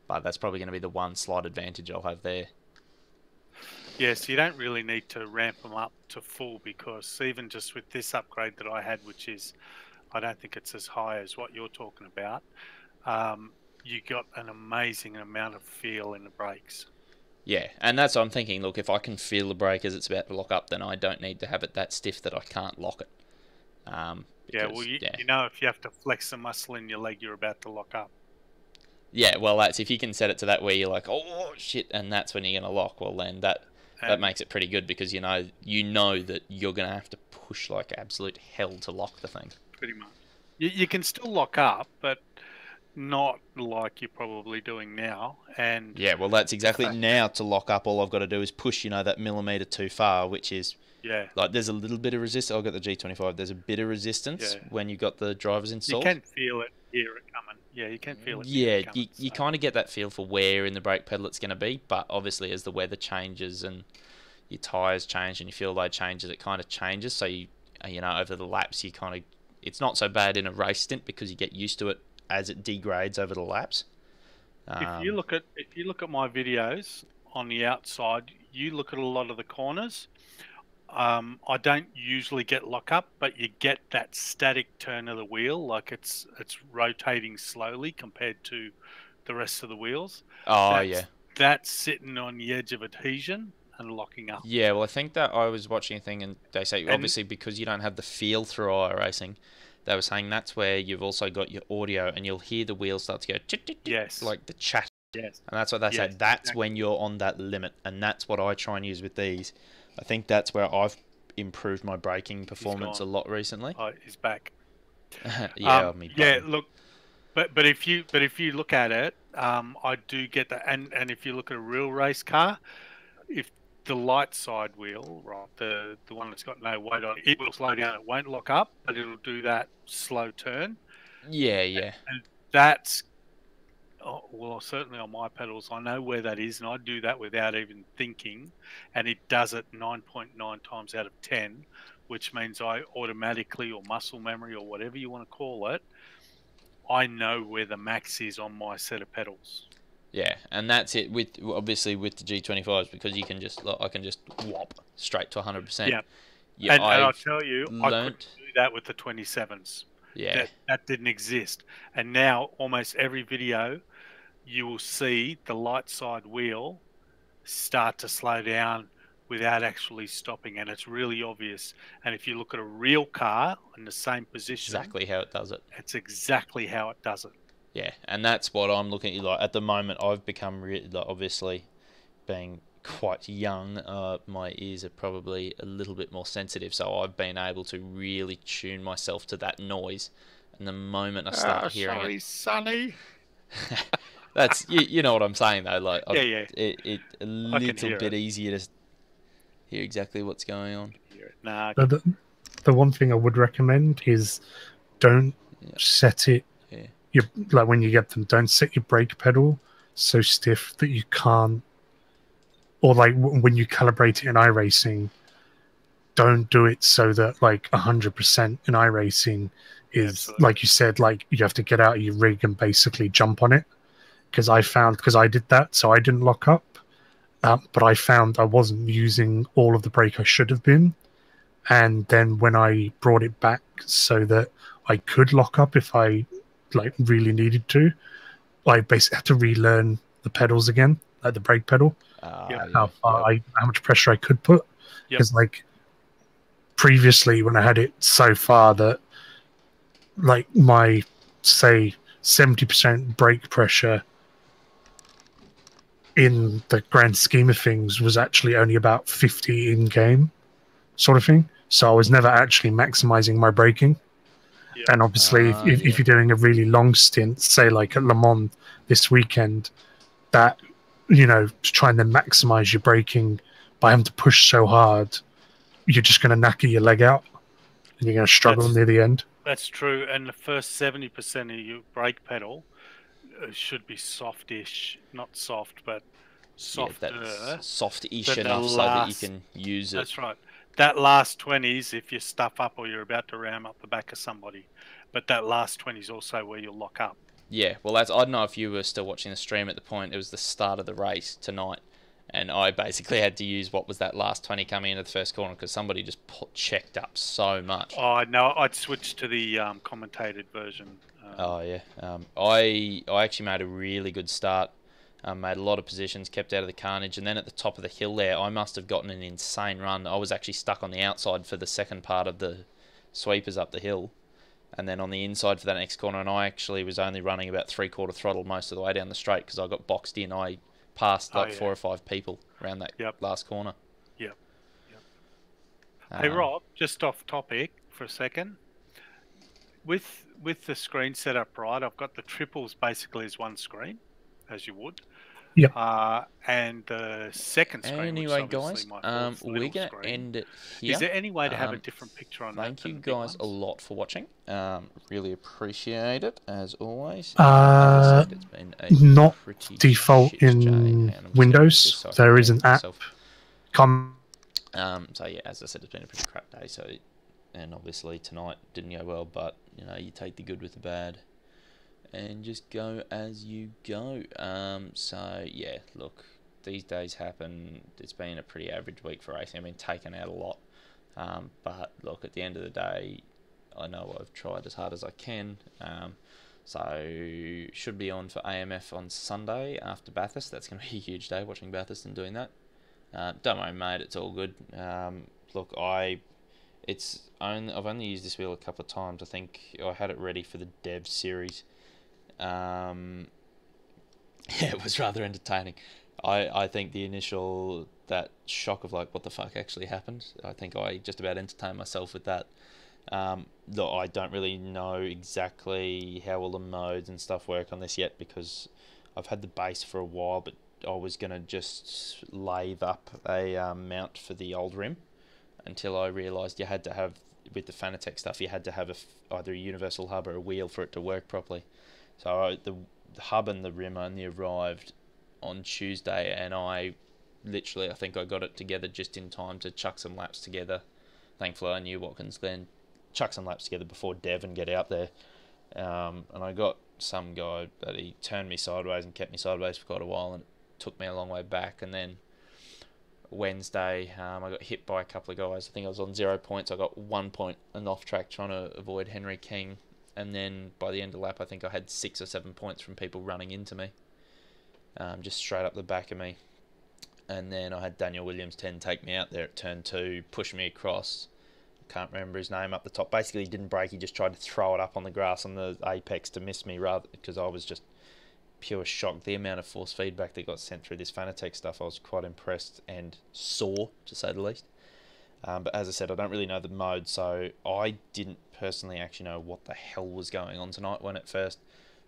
but that's probably going to be the one slight advantage I'll have there. Yeah, so you don't really need to ramp them up to full, because even just with this upgrade that I had, which is, I don't think it's as high as what you're talking about, you got an amazing amount of feel in the brakes. Yeah, and that's what I'm thinking. Look, if I can feel the brake as it's about to lock up, then I don't need to have it that stiff that I can't lock it. You know, if you have to flex a muscle in your leg, you're about to lock up. Yeah, well, that's if you can set it to that where you're like, oh shit, and that's when you're gonna lock. Well, then that makes it pretty good, because you know that you're gonna have to push like absolute hell to lock the thing. Pretty much. You can still lock up, but not like you're probably doing now. And yeah, well, that's exactly now. To lock up, all I've got to do is push, that millimetre too far, which is like there's a little bit of resistance. I've got the G25. There's a bit of resistance when you got the drivers installed. You can feel it, hear it coming. Yeah, you can feel it. Yeah, you kind of get that feel for where in the brake pedal it's going to be, but obviously as the weather changes and your tyres change and your fuel load changes, it kind of changes. So you over the laps, it's not so bad in a race stint because you get used to it as it degrades over the laps. If you look at my videos on the outside, you look at a lot of the corners. I don't usually get lock up, but you get that static turn of the wheel, like it's rotating slowly compared to the rest of the wheels. That's sitting on the edge of adhesion and locking up. Yeah, well, I think that I was watching a thing and they say obviously because you don't have the feel through iRacing, they were saying that's where you've also got your audio and you'll hear the wheels start to go like the chat. Yes. And that's what they say. That's when you're on that limit, and that's what I try and use with these. I think that's where I've improved my braking performance a lot recently. Oh, he's back. Look, but if you look at it, I do get that, and if you look at a real race car, if the light side wheel, right, the one that's got no weight on it, will slow down. It won't lock up, but it'll do that slow turn. Yeah. And that's certainly on my pedals, I know where that is, and I do that without even thinking, and it does it 9.9 times out of 10, which means I automatically, or muscle memory, or whatever you want to call it, I know where the max is on my set of pedals. Yeah, and that's it with obviously with the G25s, because you can just I can just whop straight to 100%. Yeah. Yeah, And I'll tell you, I couldn't learnt. do that with the 27s. Yeah. That didn't exist. And now almost every video, you will see the light side wheel start to slow down without actually stopping, and it's really obvious. And if you look at a real car in the same position, Exactly how it does it. it's exactly how it does it. Yeah, and that's what I'm looking at. Like at the moment, I've become like, obviously being quite young. My ears are probably a little bit more sensitive, so I've been able to really tune myself to that noise. And the moment I start hearing sorry, it, Sonny. that's you know what I'm saying though. Like Yeah. it a little bit easier to hear exactly what's going on. Nah. The one thing I would recommend is don't set it. Like when you get them, don't set your brake pedal so stiff that you can't. Or like when you calibrate it in iRacing, don't do it so that like 100% in iRacing is like you said, like you have to get out of your rig and basically jump on it. Because I did that, so I didn't lock up. But I found I wasn't using all of the brake I should have been. And then when I brought it back so that I could lock up if I like really needed to, I basically had to relearn the pedals again, like the brake pedal. How much pressure I could put. Because like previously when I had it so far that like my say 70% brake pressure in the grand scheme of things was actually only about 50 in game sort of thing. So I was never actually maximizing my braking. And obviously if you're doing a really long stint, say like at Le Mans this weekend, that, you know, to try and then maximize your braking by having to push so hard, you're just going to knacker your leg out and you're going to struggle near the end. That's true. And the first 70% of your brake pedal should be softish, not soft, but softer. That's soft-ish enough so that you can use it. That's right. That last 20s, if you stuff up or you're about to ram up the back of somebody, but that last 20 is also where you'll lock up. Yeah, well, I don't know if you were still watching the stream at the point. It was the start of the race tonight, and I basically had to use what was that last 20 coming into the first corner because somebody just checked up so much. Oh no, I'd switch to the commentated version. I actually made a really good start. Made a lot of positions, kept out of the carnage, and then at the top of the hill there, I must have gotten an insane run. I was actually stuck on the outside for the second part of the sweepers up the hill, and then on the inside for that next corner, and I actually was only running about 3/4 throttle most of the way down the straight because I got boxed in. I passed like 4 or 5 people around that last corner. Yep. Hey Rob, just off topic for a second. With the screen set up right, I've got the triples basically as one screen, as you would. Yeah. And the second screen. Anyway, guys, we're going to end it here. Is there any way to have a different picture on that? Thank you guys a lot for watching. Really appreciate it, as always. Not default in Windows. There is an app. So yeah, as I said, it's been a pretty crap day. So, and obviously tonight didn't go well, but you know, you take the good with the bad. And just go as you go. So yeah, look, these days happen. It's been a pretty average week for racing. I've been taken out a lot, but look, at the end of the day, I know I've tried as hard as I can. So should be on for AMF on Sunday after Bathurst. That's going to be a huge day watching Bathurst and doing that. Don't worry, mate. It's all good. Look, I've only used this wheel a couple of times. I think I had it ready for the Dev series. Yeah, it was rather entertaining. I think the initial, that shock of like, what the fuck actually happened, I think I just about entertained myself with that. Though I don't really know exactly how all the modes and stuff work on this yet because I've had the base for a while, but I was going to just lathe up a mount for the old rim until I realised you had to have, with the Fanatec stuff, you had to have either a universal hub or a wheel for it to work properly. So the hub and the rim only arrived on Tuesday, and I think I got it together just in time to chuck some laps together. Thankfully, I knew Watkins Glen, chuck some laps together before Dev and get out there. And I got some guy that he turned me sideways and kept me sideways for quite a while, and it took me a long way back. And then Wednesday, I got hit by a couple of guys. I think I was on 0 points. I got 1 point and off track trying to avoid Henry King. And then by the end of the lap, I think I had 6 or 7 points from people running into me, just straight up the back of me. And then I had Daniel Williams 10 take me out there at turn 2, push me across. Can't remember his name up the top. Basically, he didn't brake. He just tried to throw it up on the grass on the apex to miss me, rather because I was just pure shocked. The amount of force feedback that got sent through this Fanatec stuff, I was quite impressed and sore, to say the least. But as I said, I don't really know the mode, so I didn't personally actually know what the hell was going on tonight. When it first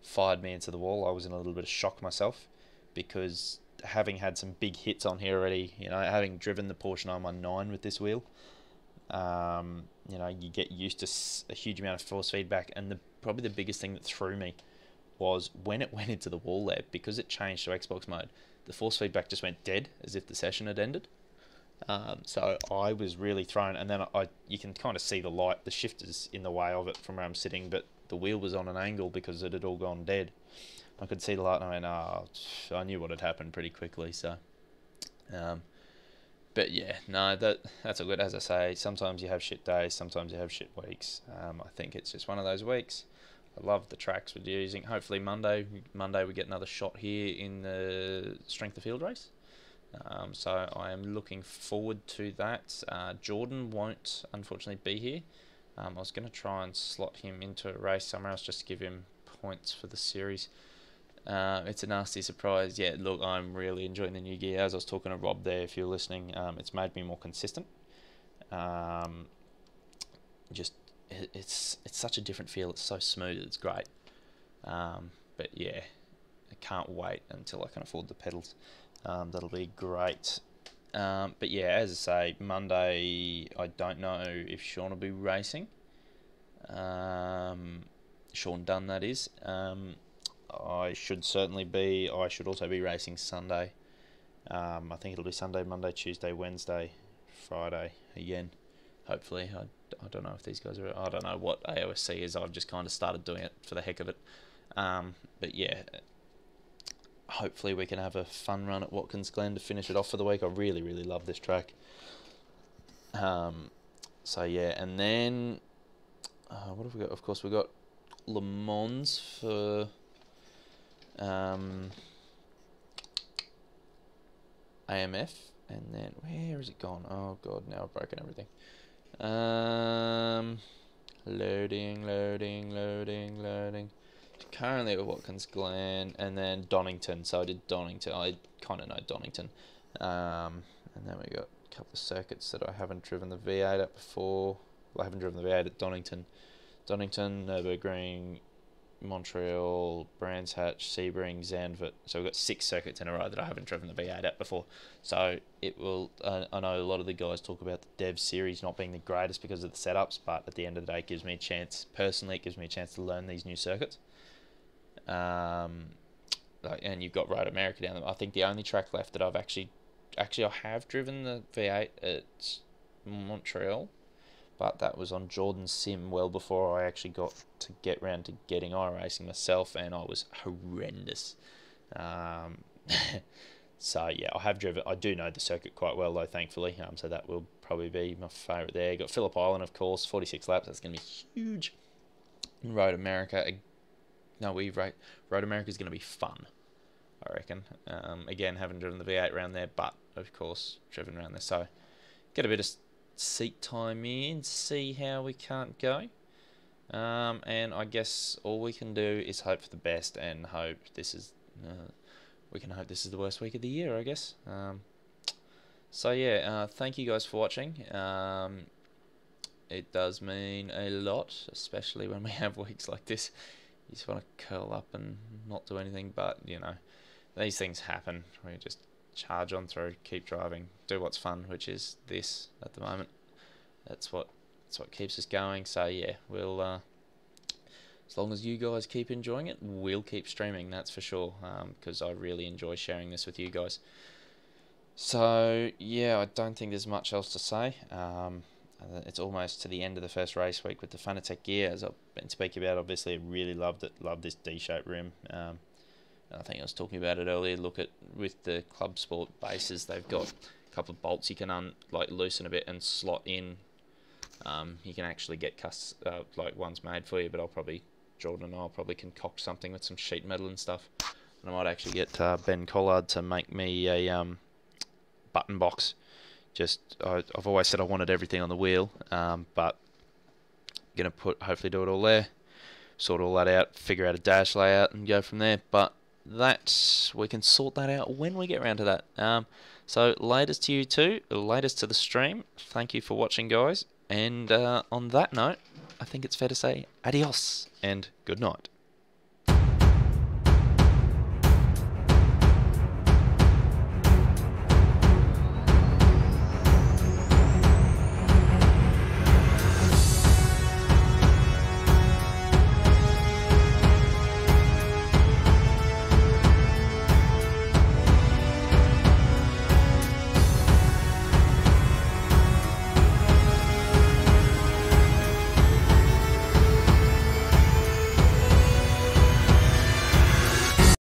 fired me into the wall, I was in a little bit of shock myself, because having had some big hits on here already, you know, having driven the Porsche 919 with this wheel, you know, you get used to a huge amount of force feedback. And probably the biggest thing that threw me was when it went into the wall there, because it changed to Xbox mode, the force feedback just went dead, as if the session had ended. So I was really thrown, and then you can kind of see the light, the shifters in the way of it from where I'm sitting, but the wheel was on an angle because it had all gone dead. I could see the light, and I went, oh, I knew what had happened pretty quickly. So, but yeah, no, that's all good. As I say, sometimes you have shit days, sometimes you have shit weeks. I think it's just one of those weeks. I love the tracks we're using. Hopefully Monday we get another shot here in the strength of field race. So I am looking forward to that. Jordan won't unfortunately be here. I was going to try and slot him into a race somewhere else just to give him points for the series. It's a nasty surprise. Yeah, look, I'm really enjoying the new gear. As I was talking to Rob there, if you're listening, it's made me more consistent. It's such a different feel. It's so smooth. It's great. But yeah, I can't wait until I can afford the pedals. That'll be great. But yeah, as I say, Monday, I don't know if Sean will be racing. Sean Dunn, that is. I should certainly be. I should also be racing Sunday. I think it'll be Sunday, Monday, Tuesday, Wednesday, Friday again. Hopefully. I don't know if these guys are... I don't know what AOSC is. I've just kind of started doing it for the heck of it. But yeah, hopefully we can have a fun run at Watkins Glen to finish it off for the week. I really, really love this track. So yeah, and then... what have we got? Of course, we've got Le Mans for... AMF, and then where is it gone? Oh god, now I've broken everything. Loading. Currently at Watkins Glen, and then Donington. So I did Donington. I kind of know Donington. And then we got a couple of circuits that I haven't driven the V8 at before. Well, I haven't driven the V8 at Donington, Nürburgring, Montreal, Brands Hatch, Sebring, Zandvoort. So we've got 6 circuits in a row that I haven't driven the V8 at before. So it will. I know a lot of the guys talk about the Dev series not being the greatest because of the setups, but at the end of the day, it gives me a chance. Personally, it gives me a chance to learn these new circuits. And you've got Road America down there. I think the only track left that I've actually I have driven the V8 at Montreal. But that was on Jordan's sim well before I actually got to get round to getting iRacing myself, and I was horrendous. So yeah, I have driven. I do know the circuit quite well though, thankfully. So that will probably be my favourite there. Got Phillip Island, of course, 46 laps. That's going to be huge. And Road America. Road America is going to be fun, I reckon. Again, haven't driven the V8 around there, but of course driven around there. So get a bit of seat time in, see how we can't go, and I guess all we can do is hope for the best and hope this is we can hope this is the worst week of the year, I guess. So yeah, thank you guys for watching. It does mean a lot, especially when we have weeks like this. You just want to curl up and not do anything, but you know, these things happen. We just charge on through, keep driving, do what's fun, which is this at the moment. That's what keeps us going. So yeah, we'll as long as you guys keep enjoying it, we'll keep streaming, that's for sure, because I really enjoy sharing this with you guys. So yeah, I don't think there's much else to say. it's almost to the end of the first race week with the Fanatec gear, as I've been speaking about. Obviously, I really loved it. Loved this D-shaped rim. I think I was talking about it earlier. Look at with the Club Sport bases, they've got a couple of bolts you can loosen a bit and slot in. You can actually get like ones made for you, but Jordan and I'll probably concoct something with some sheet metal and stuff. And I might actually get Ben Collard to make me a button box. I've always said I wanted everything on the wheel, but gonna hopefully do it all there, sort all that out, figure out a dash layout, and go from there. But we can sort that out when we get around to that. So latest to you two, latest to the stream. Thank you for watching, guys. And on that note, I think it's fair to say adios and good night.